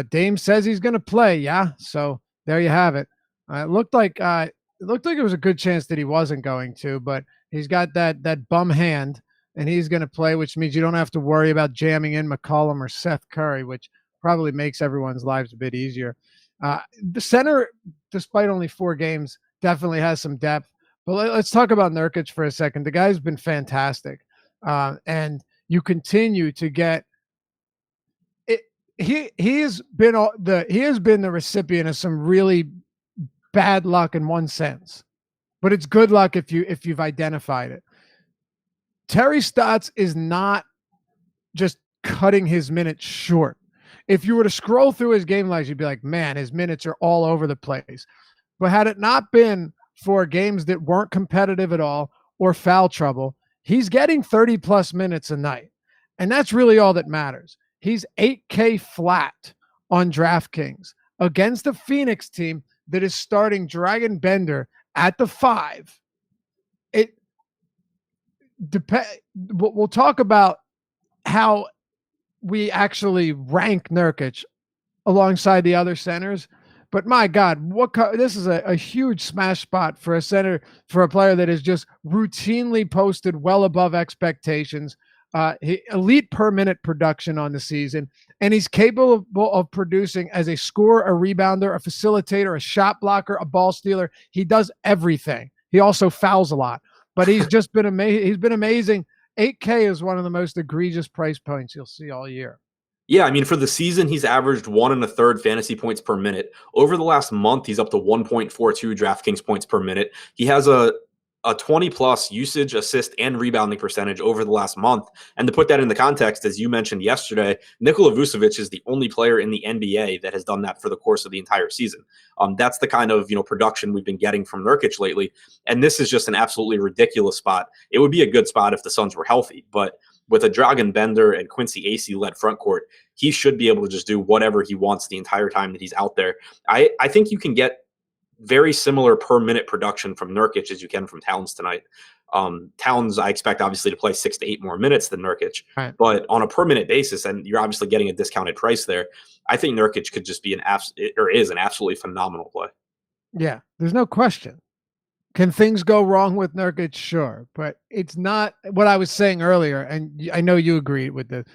S1: Dame says he's going to play. Yeah. So there you have it. It looked like it was a good chance that he wasn't going to, but he's got that bum hand and he's going to play, which means you don't have to worry about jamming in McCollum or Seth Curry, which probably makes everyone's lives a bit easier. The center, despite only 4 games, definitely has some depth. But let's talk about Nurkic for a second. The guy's been fantastic, and you continue to get it. He has been the recipient of some really bad luck in one sense, but it's good luck if you've identified it. Terry Stotts is not just cutting his minutes short. If you were to scroll through his game lives, you'd be like, man, his minutes are all over the place. But had it not been for games that weren't competitive at all or foul trouble, he's getting 30 plus minutes a night. And that's really all that matters. He's 8K flat on DraftKings against a Phoenix team that is starting Dragon Bender at the 5. We'll talk about how we actually rank Nurkic alongside the other centers. But my God, this is a huge smash spot for a center, for a player that has just routinely posted well above expectations, elite per minute production on the season, and he's capable of producing as a scorer, a rebounder, a facilitator, a shot blocker, a ball stealer. He does everything. He also fouls a lot, but he's just been amazing. He's been amazing. 8K is one of the most egregious price points you'll see all year.
S2: Yeah, I mean, for the season, he's averaged 1 1/3 fantasy points per minute. Over the last month, he's up to 1.42 DraftKings points per minute. He has a 20-plus usage, assist, and rebounding percentage over the last month. And to put that in the context, as you mentioned yesterday, Nikola Vucevic is the only player in the NBA that has done that for the course of the entire season. That's the kind of production we've been getting from Nurkic lately. And this is just an absolutely ridiculous spot. It would be a good spot if the Suns were healthy, but with a Dragan Bender and Quincy Acey-led front court, he should be able to just do whatever he wants the entire time that he's out there. I think you can get very similar per minute production from Nurkic as you can from Towns tonight. Towns, I expect obviously to play 6 to 8 more minutes than Nurkic,
S1: right,
S2: but on a per minute basis, and you're obviously getting a discounted price there. I think Nurkic could just be is an absolutely phenomenal play.
S1: Yeah, there's no question. Can things go wrong with Nurkic? Sure, but it's not what I was saying earlier, and I know you agree with this.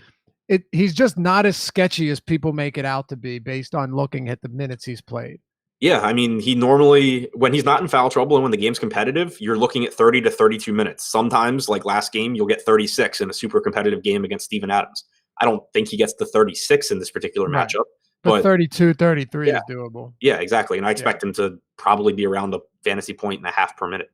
S1: He's just not as sketchy as people make it out to be based on looking at the minutes he's played.
S2: Yeah, I mean, he normally, when he's not in foul trouble and when the game's competitive, you're looking at 30 to 32 minutes. Sometimes, like last game, you'll get 36 in a super competitive game against Steven Adams. I don't think he gets the 36 in this particular matchup.
S1: But 32, 33
S2: yeah,
S1: is doable.
S2: Yeah, exactly. And I expect him to probably be around a fantasy point and a half per minute.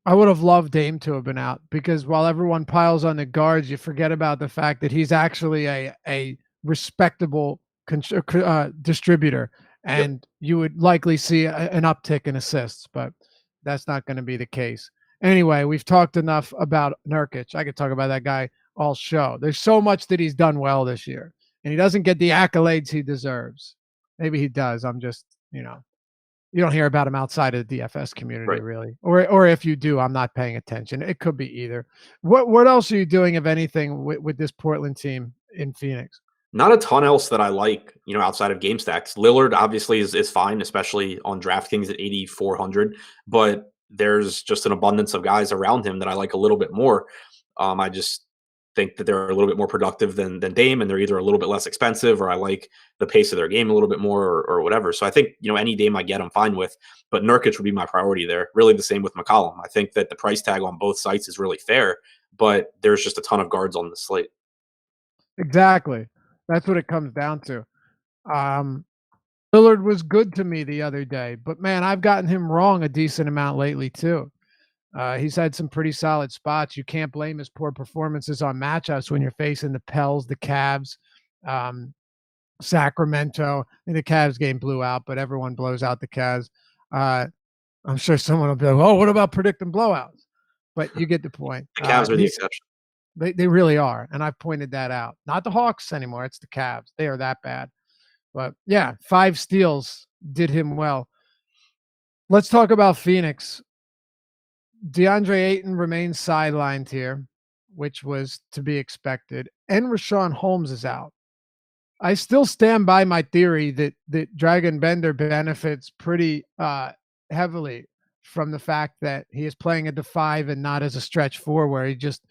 S1: I would have loved Dame to have been out because while everyone piles on the guards, you forget about the fact that he's actually a respectable distributor. And you would likely see an uptick in assists, but that's not going to be the case. Anyway, we've talked enough about Nurkic. I could talk about that guy all show. There's so much that he's done well this year, and he doesn't get the accolades he deserves. Maybe he does. I'm just, you don't hear about him outside of the DFS community, right, really. Or if you do, I'm not paying attention. It could be either. What else are you doing, if anything, with this Portland team in Phoenix?
S2: Not a ton else that I like, outside of game stacks. Lillard obviously is fine, especially on DraftKings at 8,400, but there's just an abundance of guys around him that I like a little bit more. I just think that they're a little bit more productive than Dame, and they're either a little bit less expensive, or I like the pace of their game a little bit more, or whatever. So I think, any Dame I get, I'm fine with, but Nurkic would be my priority there. Really the same with McCollum. I think that the price tag on both sites is really fair, but there's just a ton of guards on the slate.
S1: Exactly. That's what it comes down to. Lillard was good to me the other day, but man, I've gotten him wrong a decent amount lately too. He's had some pretty solid spots. You can't blame his poor performances on matchups when you're facing the Pels, the Cavs, um, Sacramento. I think the Cavs game blew out, but everyone blows out the Cavs. I'm sure someone will be like, "Oh, what about predicting blowouts?" But you get the point.
S2: The Cavs are the exception.
S1: They really are, and I've pointed that out. Not the Hawks anymore, it's the Cavs. They are that bad. But yeah, 5 steals did him well. Let's talk about Phoenix. DeAndre Ayton remains sidelined here, which was to be expected, and Rashawn Holmes is out. I still stand by my theory that Dragon Bender benefits pretty heavily from the fact that he is playing at the 5 and not as a stretch 4 where he just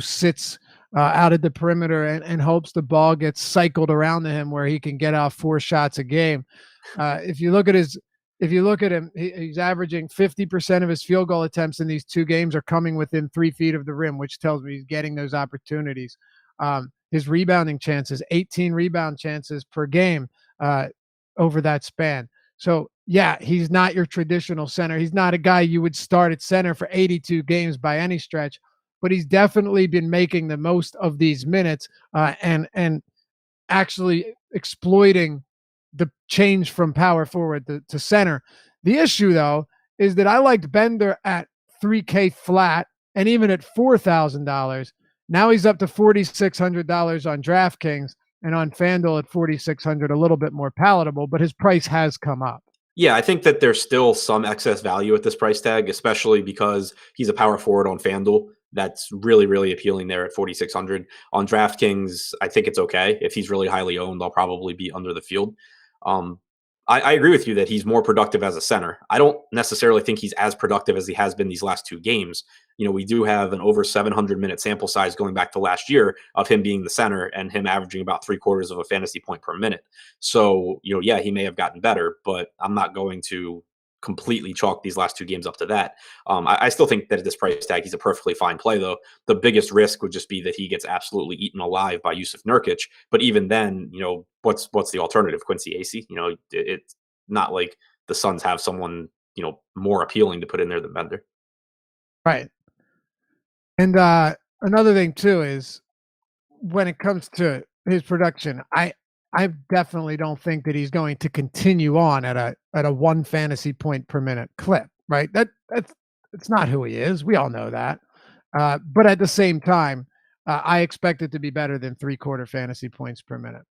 S1: sits out at the perimeter and hopes the ball gets cycled around to him where he can get out 4 shots a game. If you look at him, he's averaging 50% of his field goal attempts in these 2 games are coming within 3 feet of the rim, which tells me he's getting those opportunities. His rebounding chances, 18 rebound chances per game over that span. So, yeah, he's not your traditional center. He's not a guy you would start at center for 82 games by any stretch, but he's definitely been making the most of these minutes and actually exploiting the change from power forward to center. The issue, though, is that I liked Bender at 3K flat and even at $4,000. Now he's up to $4,600 on DraftKings and on FanDuel at $4,600, a little bit more palatable, but his price has come up.
S2: Yeah, I think that there's still some excess value at this price tag, especially because he's a power forward on FanDuel. That's really, really appealing there at 4,600. On DraftKings, I think it's okay. If he's really highly owned, I'll probably be under the field. Um, I agree with you that he's more productive as a center. I don't necessarily think he's as productive as he has been these last 2 games. We do have an over 700-minute sample size going back to last year of him being the center and him averaging about 3/4 of a fantasy point per minute. So, yeah, he may have gotten better, but I'm not going to completely chalk these last 2 games up to that. I still think that at this price tag, he's a perfectly fine play, though. The biggest risk would just be that he gets absolutely eaten alive by Yusuf Nurkic. But even then, what's the alternative? Quincy Acey? It's not like the Suns have someone, more appealing to put in there than Bender.
S1: Right. And another thing, too, is when it comes to his production, I definitely don't think that he's going to continue on at a 1 fantasy point per minute clip, right? That's not who he is. We all know that. But at the same time, I expect it to be better than 3/4 fantasy points per minute.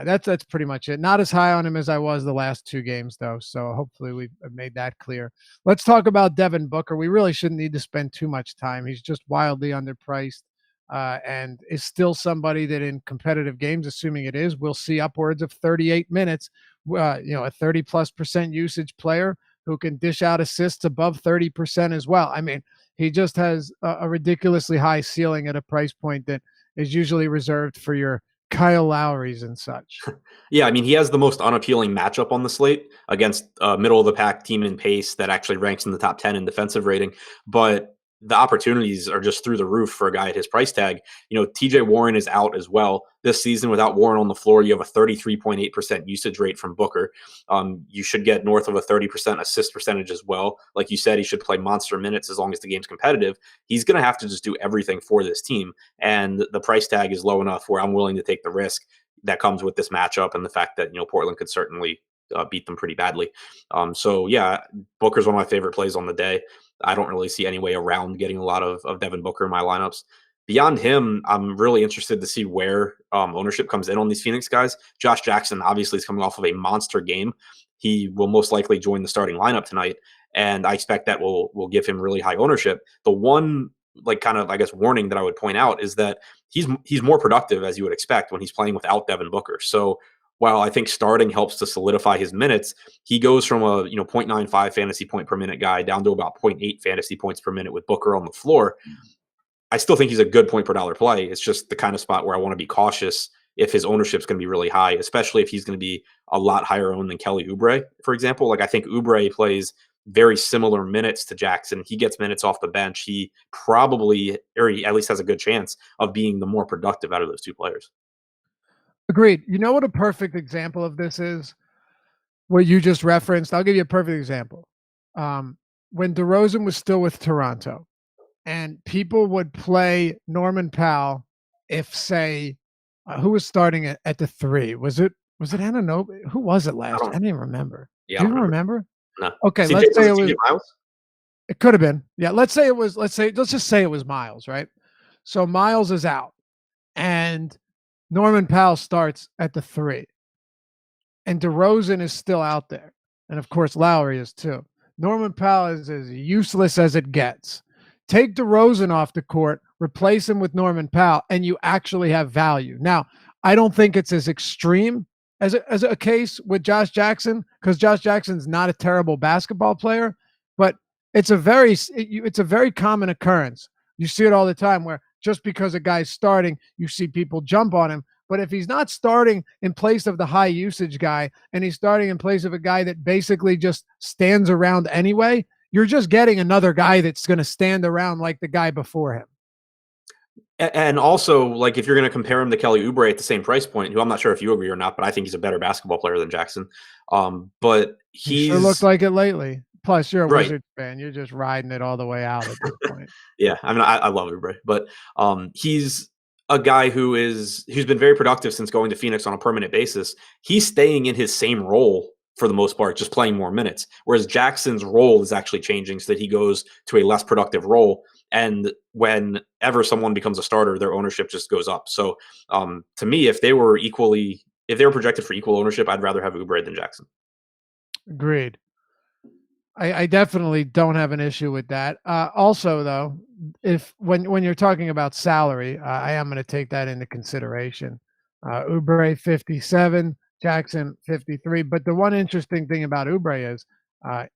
S1: That's pretty much it. Not as high on him as I was the last 2 games, though. So hopefully we've made that clear. Let's talk about Devin Booker. We really shouldn't need to spend too much time. He's just wildly underpriced and is still somebody that in competitive games, assuming it is, we'll see upwards of 38 minutes. A 30+% usage player who can dish out assists above 30% as well. I mean, he just has a ridiculously high ceiling at a price point that is usually reserved for your Kyle Lowry's and such.
S2: Yeah, I mean, he has the most unappealing matchup on the slate against a middle of the pack team in pace that actually ranks in the top 10 in defensive rating. But the opportunities are just through the roof for a guy at his price tag. TJ Warren is out as well. This season, without Warren on the floor, you have a 33.8% usage rate from Booker. You should get north of a 30% assist percentage as well. Like you said, he should play monster minutes as long as the game's competitive. He's going to have to just do everything for this team. And the price tag is low enough where I'm willing to take the risk that comes with this matchup and the fact that, Portland could certainly beat them pretty badly. So yeah, Booker's one of my favorite plays on the day. I don't really see any way around getting a lot of Devin Booker in my lineups. Beyond him, I'm really interested to see where ownership comes in on these Phoenix guys. Josh Jackson obviously is coming off of a monster game. He will most likely join the starting lineup tonight, and I expect that will give him really high ownership. The one warning that I would point out is that he's more productive, as you would expect, when he's playing without Devin Booker. So while I think starting helps to solidify his minutes, he goes from a 0.95 fantasy point per minute guy down to about 0.8 fantasy points per minute with Booker on the floor. I still think he's a good point per dollar play. It's just the kind of spot where I want to be cautious if his ownership's going to be really high, especially if he's going to be a lot higher owned than Kelly Oubre, for example. Like I think Oubre plays very similar minutes to Jackson. He gets minutes off the bench. He probably, or he at least has a good chance of being the more productive out of those 2 players.
S1: Agreed. You know what a perfect example of this is? What you just referenced. I'll give you a perfect example. when DeRozan was still with Toronto, and people would play Norman Powell if, say, who was starting at the 3? Was it Anunoby? Who was it
S2: I
S1: last year?
S2: don't.
S1: I don't even remember.
S2: Yeah,
S1: Do
S2: I
S1: you
S2: don't
S1: even
S2: remember.
S1: remember?
S2: No.
S1: Okay,
S2: CJ
S1: let's
S2: was
S1: say
S2: it
S1: it was
S2: CJ Miles?
S1: it could have been. Yeah, let's say it was let's just say it was Miles, right? So Miles is out and Norman Powell starts at the 3. And DeRozan is still out there. And of course, Lowry is too. Norman Powell is as useless as it gets. Take DeRozan off the court, replace him with Norman Powell, and you actually have value. Now, I don't think it's as extreme as a case with Josh Jackson, because Josh Jackson's not a terrible basketball player, but it's a very common occurrence. You see it all the time where just because a guy's starting, you see people jump on him. But if he's not starting in place of the high usage guy and he's starting in place of a guy that basically just stands around anyway, you're just getting another guy that's going to stand around like the guy before him.
S2: And also, like, if you're going to compare him to Kelly Oubre at the same price point, who I'm not sure if you agree or not, but I think he's a better basketball player than Jackson. But
S1: He sure looked
S2: he's
S1: like it lately. Plus, you're a
S2: right.
S1: Wizards fan. You're just riding it all the way out at this point.
S2: Yeah, I mean, I love Oubre, but he's a guy who's been very productive since going to Phoenix on a permanent basis. He's staying in his same role for the most part, just playing more minutes. Whereas Jackson's role is actually changing so that he goes to a less productive role. And whenever someone becomes a starter, their ownership just goes up. So to me, if they were projected for equal ownership, I'd rather have Oubre than Jackson.
S1: Agreed. I definitely don't have an issue with that. Also, though, if when you're talking about salary, I am going to take that into consideration. Oubre 57, Jackson 53. But the one interesting thing about Oubre is,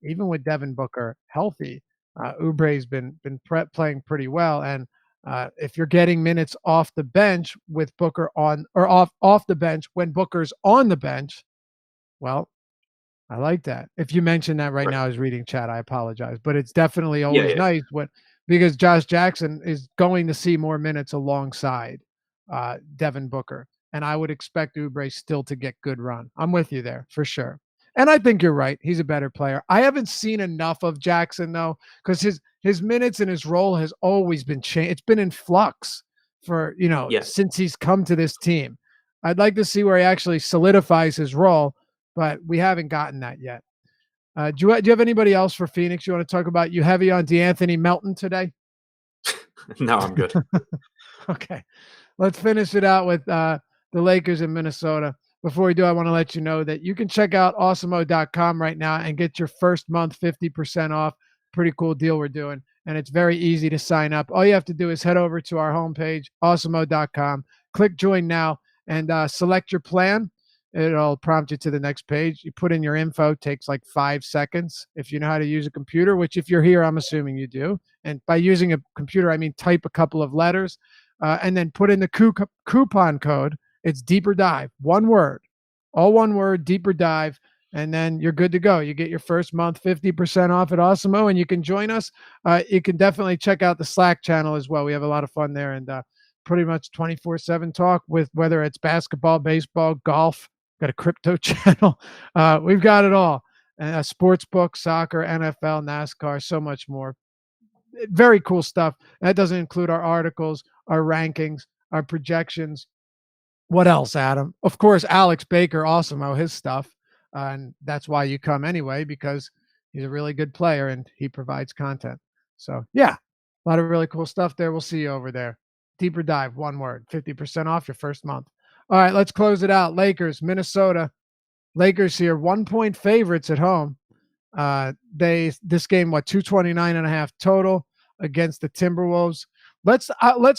S1: even with Devin Booker healthy, Oubre's been playing pretty well. And if you're getting minutes off the bench with Booker on, or off the bench when Booker's on the bench, well, I like that. If you mentioned that right
S2: Right.
S1: now, I was reading chat. I apologize, but it's definitely
S2: Yeah,
S1: always
S2: yeah.
S1: nice because Josh Jackson is going to see more minutes alongside Devin Booker, and I would expect Oubre still to get good run. I'm with you there for sure, and I think you're right. He's a better player. I haven't seen enough of Jackson though, because his minutes and his role has always been changed. It's been in flux for
S2: Yeah.
S1: since he's come to this team. I'd like to see where he actually solidifies his role, but we haven't gotten that yet. Do you have anybody else for Phoenix you want to talk about? You heavy on DeAnthony Melton today?
S2: No, I'm good.
S1: Okay. Let's finish it out with the Lakers in Minnesota. Before we do, I want to let you know that you can check out awesemo.com right now and get your first month 50% off. Pretty cool deal we're doing. And it's very easy to sign up. All you have to do is head over to our homepage, awesemo.com, click join now, and select your plan. It'll prompt you to the next page. You put in your info, takes like 5 seconds. If you know how to use a computer, which if you're here, I'm assuming you do. And by using a computer, I mean type a couple of letters and then put in the coupon code. It's Deeper Dive, one word, all one word, Deeper Dive. And then you're good to go. You get your first month 50% off at Awesemo, and you can join us. You can definitely check out the Slack channel as well. We have a lot of fun there and pretty much 24/7 talk with whether it's basketball, baseball, golf. Got a crypto channel. We've got it all. Sports book, soccer, NFL, NASCAR, so much more. Very cool stuff. That doesn't include our articles, our rankings, our projections. What else, Adam? Of course, Alex Baker, awesome. His stuff. And that's why you come anyway, because he's a really good player and he provides content. So, yeah, a lot of really cool stuff there. We'll see you over there. Deeper Dive, one word, 50% off your first month. All right, let's close it out. Lakers, Minnesota. Lakers here, 1-point favorites at home. This game, 229.5 total against the Timberwolves. Let's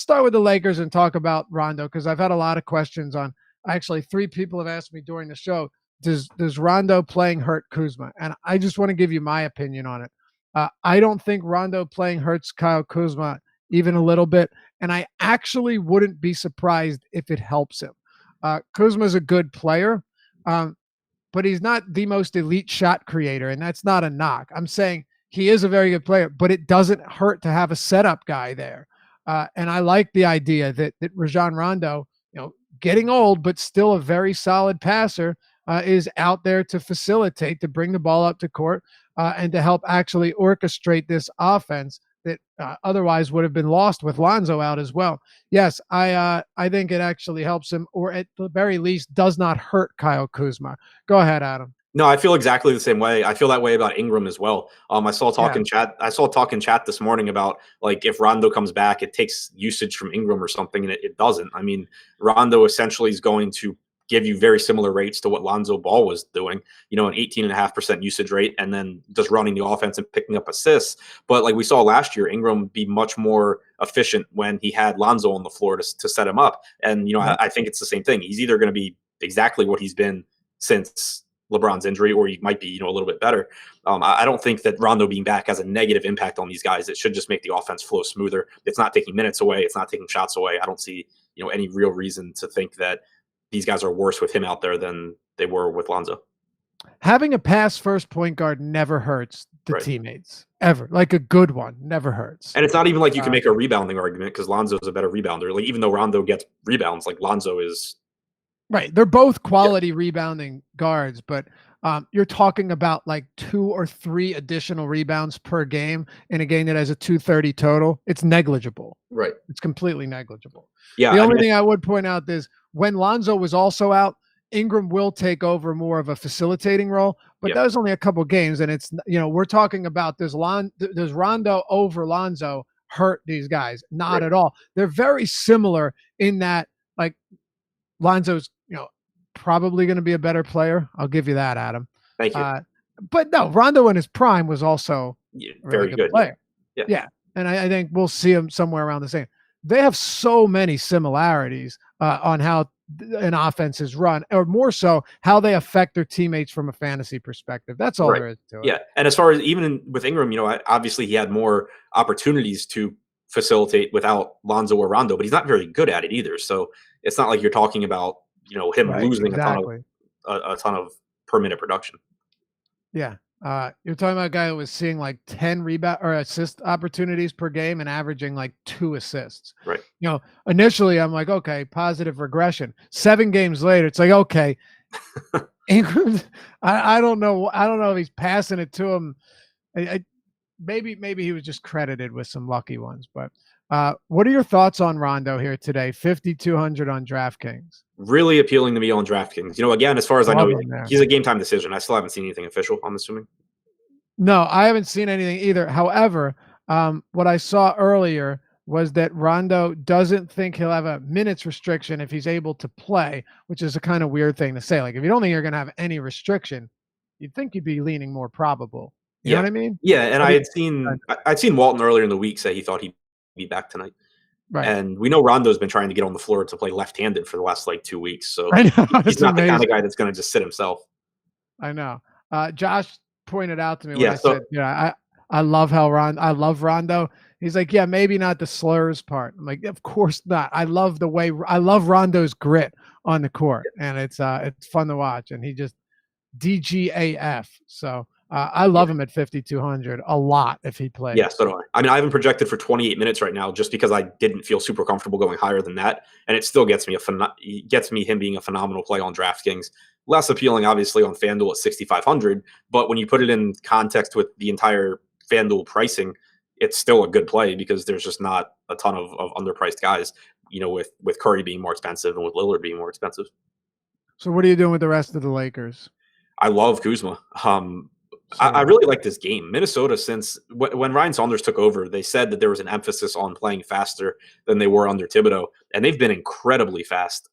S1: start with the Lakers and talk about Rondo, because I've had a lot of questions on. Actually, 3 people have asked me during the show, does Rondo playing hurt Kuzma? And I just want to give you my opinion on it. I don't think Rondo playing hurts Kyle Kuzma even a little bit, and I actually wouldn't be surprised if it helps him. Kuzma's a good player, but he's not the most elite shot creator, and that's not a knock. I'm saying he is a very good player, but it doesn't hurt to have a setup guy there. And I like the idea that Rajon Rondo, getting old, but still a very solid passer, is out there to facilitate, to bring the ball up to court, and to help actually orchestrate this offense that otherwise would have been lost with Lonzo out as well. Yes, I think it actually helps him, or at the very least, does not hurt Kyle Kuzma. Go ahead, Adam.
S2: No, I feel exactly the same way. I feel that way about Ingram as well. I saw talk
S1: Yeah.
S2: in chat. I saw talk in chat this morning about like if Rondo comes back, it takes usage from Ingram or something, and it doesn't. I mean, Rondo essentially is going to give you very similar rates to what Lonzo Ball was doing. You know, an 18.5% usage rate, and then just running the offense and picking up assists. But like we saw last year, Ingram be much more efficient when he had Lonzo on the floor to set him up. And you know, I think it's the same thing. He's either going to be exactly what he's been since LeBron's injury, or he might be, you know, a little bit better. I don't think that Rondo being back has a negative impact on these guys. It should just make the offense flow smoother. It's not taking minutes away. It's not taking shots away. I don't see, you know, any real reason to think that these guys are worse with him out there than they were with Lonzo.
S1: Having a pass first point guard never hurts the teammates ever. Like a good one never hurts.
S2: And it's not even like you can make a rebounding argument because Lonzo is a better rebounder. Like even though Rondo gets rebounds, like Lonzo is.
S1: Right. They're both quality rebounding guards, but you're talking about like 2 or 3 additional rebounds per game in a game that has a 230 total. It's negligible.
S2: Right.
S1: It's completely negligible.
S2: Yeah.
S1: The only thing I would point out is when Lonzo was also out, Ingram will take over more of a facilitating role, but that was only a couple games. And it's, you know, we're talking about does Rondo over Lonzo hurt these guys? Not at all. They're very similar in that, like, Lonzo's, you know, probably going to be a better player. I'll give you that, Adam.
S2: Thank you.
S1: But no, Rondo in his prime was also a
S2: very
S1: really
S2: good
S1: player.
S2: Yeah.
S1: And I think we'll see him somewhere around the same. They have so many similarities on how an offense is run, or more so how they affect their teammates from a fantasy perspective. That's all there is to it.
S2: Yeah. And as far as even with Ingram, you know, obviously he had more opportunities to facilitate without Lonzo or Rondo, but he's not very good at it either. So it's not like you're talking about, you know, him losing a ton of per minute production.
S1: Yeah. You're talking about a guy who was seeing like 10 rebound or assist opportunities per game and averaging like 2 assists.
S2: Right.
S1: You know, initially I'm like, okay, positive regression. 7 games later, it's like, okay, Ingram, I don't know. I don't know if he's passing it to him. Maybe he was just credited with some lucky ones, but what are your thoughts on Rondo here today? 5,200 on DraftKings.
S2: Really appealing to me on DraftKings. You know, again, as far as I know, he's a game time decision. I still haven't seen anything official, I'm assuming.
S1: No, I haven't seen anything either. However, what I saw earlier was that Rondo doesn't think he'll have a minutes restriction if he's able to play, which is a kind of weird thing to say. Like, if you don't think you're going to have any restriction, you'd think you'd be leaning more probable. You know what I mean?
S2: Yeah, and I'd seen Walton earlier in the week say he thought he'd be back tonight. Right. And we know Rondo's been trying to get on the floor to play left-handed for the last like 2 weeks. So he's not the kind of guy that's going to just sit himself.
S1: I know. Josh pointed out to me when I said, I love Rondo. He's like, yeah, maybe not the slurs part. I'm like, of course not. I love Rondo's grit on the court, and it's fun to watch. And he just DGAF. So I love him at 5,200 a lot if he plays.
S2: Yeah, so do I. I mean, I haven't projected for 28 minutes right now just because I didn't feel super comfortable going higher than that, and it still gets me him being a phenomenal play on DraftKings. Less appealing, obviously, on FanDuel at 6,500, but when you put it in context with the entire FanDuel pricing, it's still a good play because there's just not a ton of underpriced guys, you know, with Curry being more expensive and with Lillard being more expensive.
S1: So what are you doing with the rest of the Lakers?
S2: I love Kuzma. I really like this game. Minnesota, since when Ryan Saunders took over, they said that there was an emphasis on playing faster than they were under Thibodeau, and they've been incredibly fast.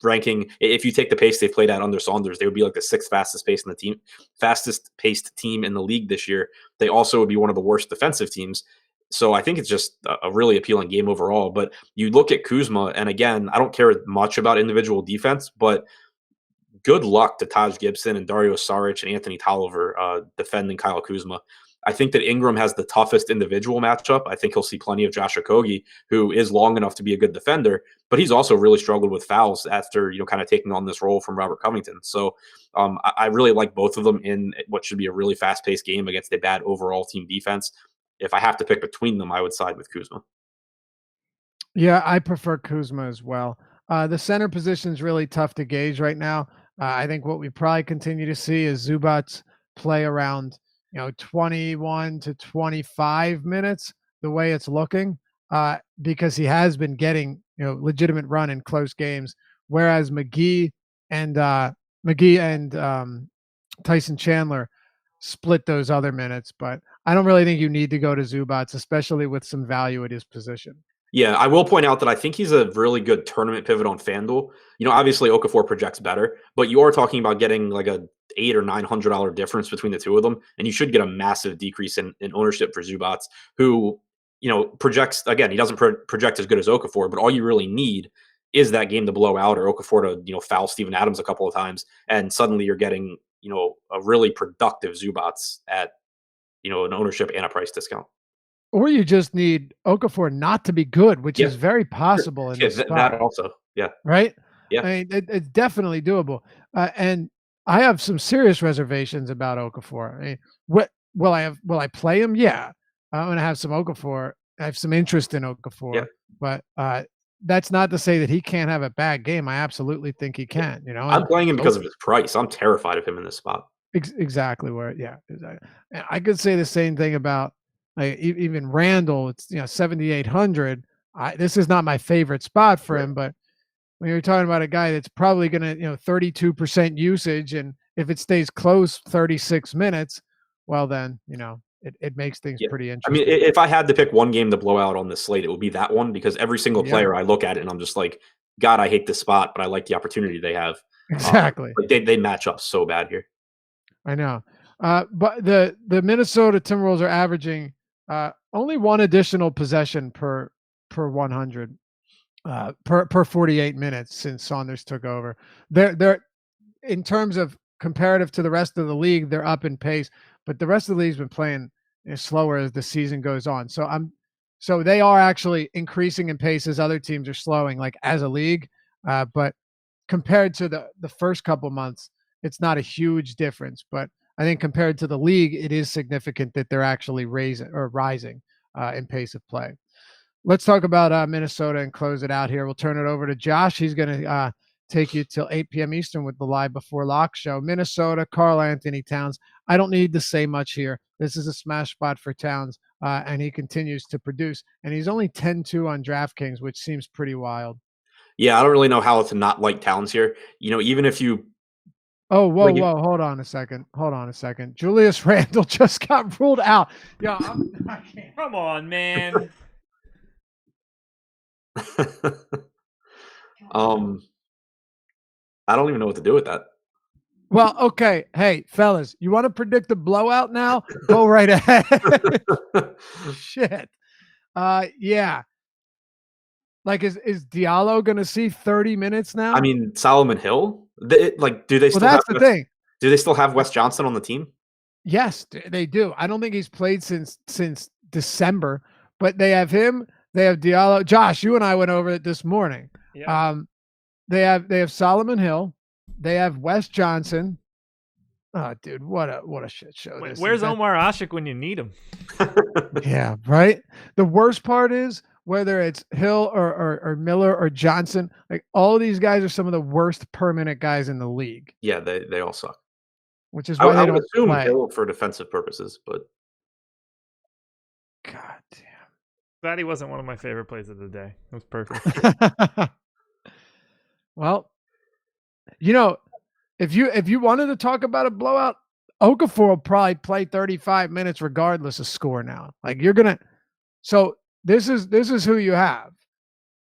S2: Ranking, if you take the pace they've played at under Saunders, they would be like the 6th fastest paced team in the league this year. They also would be one of the worst defensive teams. So I think it's just a really appealing game overall. But you look at Kuzma, and again, I don't care much about individual defense, but good luck to Taj Gibson and Dario Saric and Anthony Tolliver defending Kyle Kuzma. I think that Ingram has the toughest individual matchup. I think he'll see plenty of Josh Okogie, who is long enough to be a good defender, but he's also really struggled with fouls after, you know, kind of taking on this role from Robert Covington. So I really like both of them in what should be a really fast-paced game against a bad overall team defense. If I have to pick between them, I would side with Kuzma.
S1: Yeah, I prefer Kuzma as well. The center position is really tough to gauge right now. I think what we probably continue to see is Zubats play around 21 to 25 minutes the way it's looking, because he has been getting legitimate run in close games, whereas McGee and Tyson Chandler split those other minutes. But I don't really think you need to go to Zubats, especially with some value at his position.
S2: Yeah, I will point out that I think he's a really good tournament pivot on FanDuel. Obviously Okafor projects better, but you are talking about getting like a $800 or $900 difference between the two of them, and you should get a massive decrease in ownership for Zubats, who projects again. He doesn't project as good as Okafor, but all you really need is that game to blow out or Okafor to foul Steven Adams a couple of times, and suddenly you're getting a really productive Zubats at an ownership and a price discount.
S1: Or you just need Okafor not to be good, which
S2: Yeah.
S1: is very possible in
S2: Yeah,
S1: this spot.
S2: that also. Yeah.
S1: Right?
S2: Yeah.
S1: I mean, it's definitely doable. And I have some serious reservations about Okafor. I mean, will I play him? Yeah. I'm gonna have some Okafor. I have some interest in
S2: Yeah.
S1: Okafor, but that's not to say that he can't have a bad game. I absolutely think he can,
S2: I'm playing him because of his price. I'm terrified of him in this spot.
S1: exactly where, yeah, exactly. And I could say the same thing about even Randall. It's 7,800. This is not my favorite spot for him, but when you're talking about a guy that's probably going to 32% usage, and if it stays close 36 minutes, well then it makes things
S2: Yeah.
S1: pretty
S2: I mean,
S1: interesting.
S2: if I had to pick one game to blow out on this slate, it would be that one because every single
S1: Yeah.
S2: player I look at it and I'm just like, God, I hate this spot, but I like the opportunity they have.
S1: Exactly.
S2: Like they match up so bad here.
S1: I know. But the Minnesota Timberwolves are averaging only one additional possession per 100 per 48 minutes since Saunders took over. They're in terms of comparative to the rest of the league, they're up in pace, but the rest of the league's been playing slower as the season goes on. So they are actually increasing in pace as other teams are slowing, like as a league. But compared to the first couple months, it's not a huge difference. But I think compared to the league, it is significant that they're actually rising in pace of play. Let's talk about Minnesota and close it out here. We'll turn it over to Josh. He's going to take you till 8 p.m. Eastern with the Live Before Lock show. Minnesota, Karl Anthony Towns. I don't need to say much here. This is a smash spot for Towns, and he continues to produce. And he's only 10-2 on DraftKings, which seems pretty wild.
S2: Yeah, I don't really know how to not like Towns here. Even if you
S1: Oh, whoa. Hold on a second. Julius Randle just got ruled out. Yeah, I can't.
S3: Come on, man.
S2: I don't even know what to do with that.
S1: Well, okay. Hey, fellas, you want to predict a blowout now? Go right ahead. Shit. Yeah. Like, is Diallo going to see 30 minutes now?
S2: I mean, Solomon Hill? Do they still
S1: that's the thing.
S2: Do they still have Wes Johnson on the team?
S1: Yes, they do. I don't think he's played since December, but they have him. They have Diallo. Josh, you and I went over it this morning.
S3: Yeah.
S1: They have Solomon Hill. They have Wes Johnson. Oh, dude, what a shit show.
S3: Wait, where's Omar Ashik when you need him?
S1: Yeah, right. The worst part is whether it's Hill or Miller or Johnson, like all these guys are some of the worst per minute guys in the league.
S2: Yeah, they all suck.
S1: Which is why they don't
S2: assume
S1: play.
S2: Hill for defensive purposes, but
S1: God damn.
S3: Glad he wasn't one of my favorite plays of the day. It was perfect.
S1: Well, if you wanted to talk about a blowout, Okafor will probably play 35 minutes regardless of score now. Like so this is who you have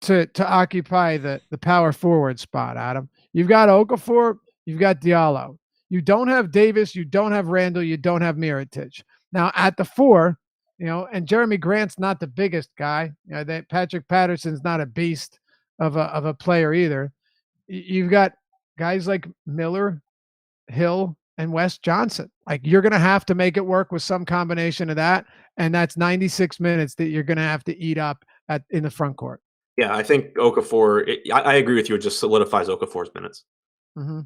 S1: to occupy the power forward spot, Adam. You've got Okafor, you've got Diallo. You don't have Davis, you don't have Randall, you don't have Mirotić. Now at the 4, and Jeremy Grant's not the biggest guy. Patrick Patterson's not a beast of a player either. You've got guys like Miller, Hill, and Wes Johnson. Like you're going to have to make it work with some combination of that, and that's 96 minutes that you're going to have to eat up in the front court.
S2: Yeah, I think Okafor. I agree with you. It just solidifies Okafor's minutes.
S1: Mm-hmm.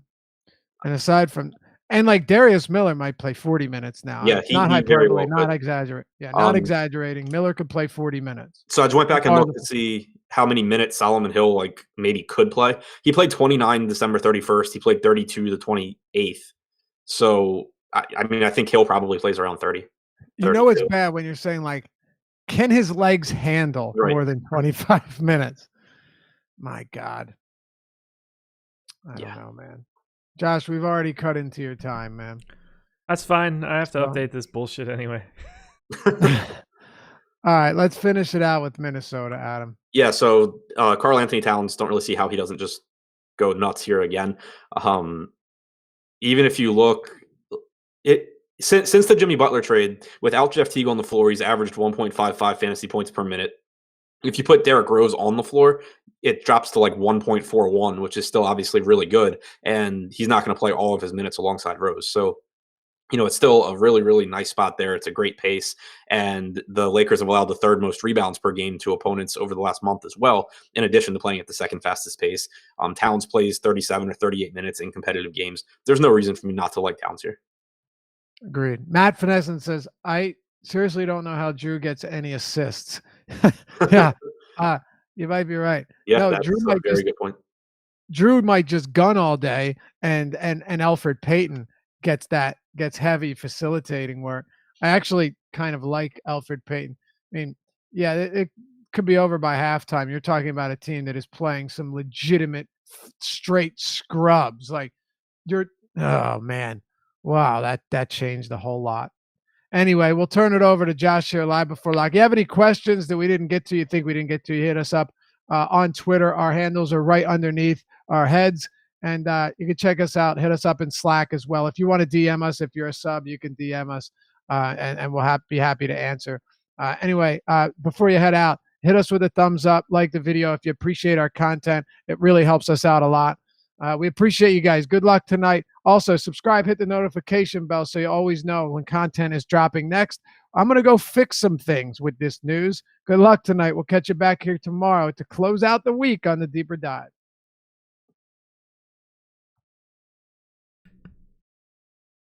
S1: And aside from And like Darius Miller might play 40 minutes now.
S2: Yeah,
S1: Not
S2: he very
S1: hyperbole,
S2: well
S1: not
S2: could.
S1: exaggerate. Yeah, not
S2: Um,
S1: exaggerating. Miller could play 40 minutes.
S2: So I just went back and looked to
S1: Regardless.
S2: see how many minutes Solomon Hill like maybe could play. He played 29 December 31st. He played 32 the 28th. So I mean, I think Hill probably plays around 30,
S1: You know it's
S2: 32.
S1: bad when you're saying like, can his legs handle
S2: Right.
S1: more than 25 minutes? My God. I don't
S2: Yeah.
S1: know, man. Josh, we've already cut into your time, man.
S3: That's fine. I have to
S1: So-
S3: update this bullshit anyway.
S1: All right, let's finish it out with Minnesota, Adam.
S2: Yeah, so Karl Anthony Towns, don't really see how he doesn't just go nuts here again. Even if you look, since the Jimmy Butler trade, without Jeff Teague on the floor, he's averaged 1.55 fantasy points per minute. If you put Derrick Rose on the floor, it drops to like 1.41, which is still obviously really good. And he's not going to play all of his minutes alongside Rose. So, it's still a really, really nice spot there. It's a great pace. And the Lakers have allowed the third most rebounds per game to opponents over the last month as well, in addition to playing at the second fastest pace. Towns plays 37 or 38 minutes in competitive games. There's no reason for me not to like Towns here.
S1: Agreed. Matt Finessen says, I seriously don't know how Drew gets any assists. Yeah, you might be right.
S2: Yeah,
S1: No,
S2: that's a very good point.
S1: Drew might just gun all day, and Elfrid Payton gets heavy facilitating work. I actually kind of like Elfrid Payton. I mean, yeah, it could be over by halftime. You're talking about a team that is playing some legitimate straight scrubs. Like oh man, wow, that changed a whole lot. Anyway, we'll turn it over to Josh here live before lock. You have any questions that we didn't get to, you think we didn't get to, you hit us up on Twitter. Our handles are right underneath our heads. And you can check us out. Hit us up in Slack as well. If you want to DM us, if you're a sub, you can DM us, and we'll be happy to answer. Anyway, before you head out, hit us with a thumbs up, like the video if you appreciate our content. It really helps us out a lot. We appreciate you guys. Good luck tonight. Also, subscribe, hit the notification bell so you always know when content is dropping next. I'm going to go fix some things with this news. Good luck tonight. We'll catch you back here tomorrow to close out the week on the Deeper Dive.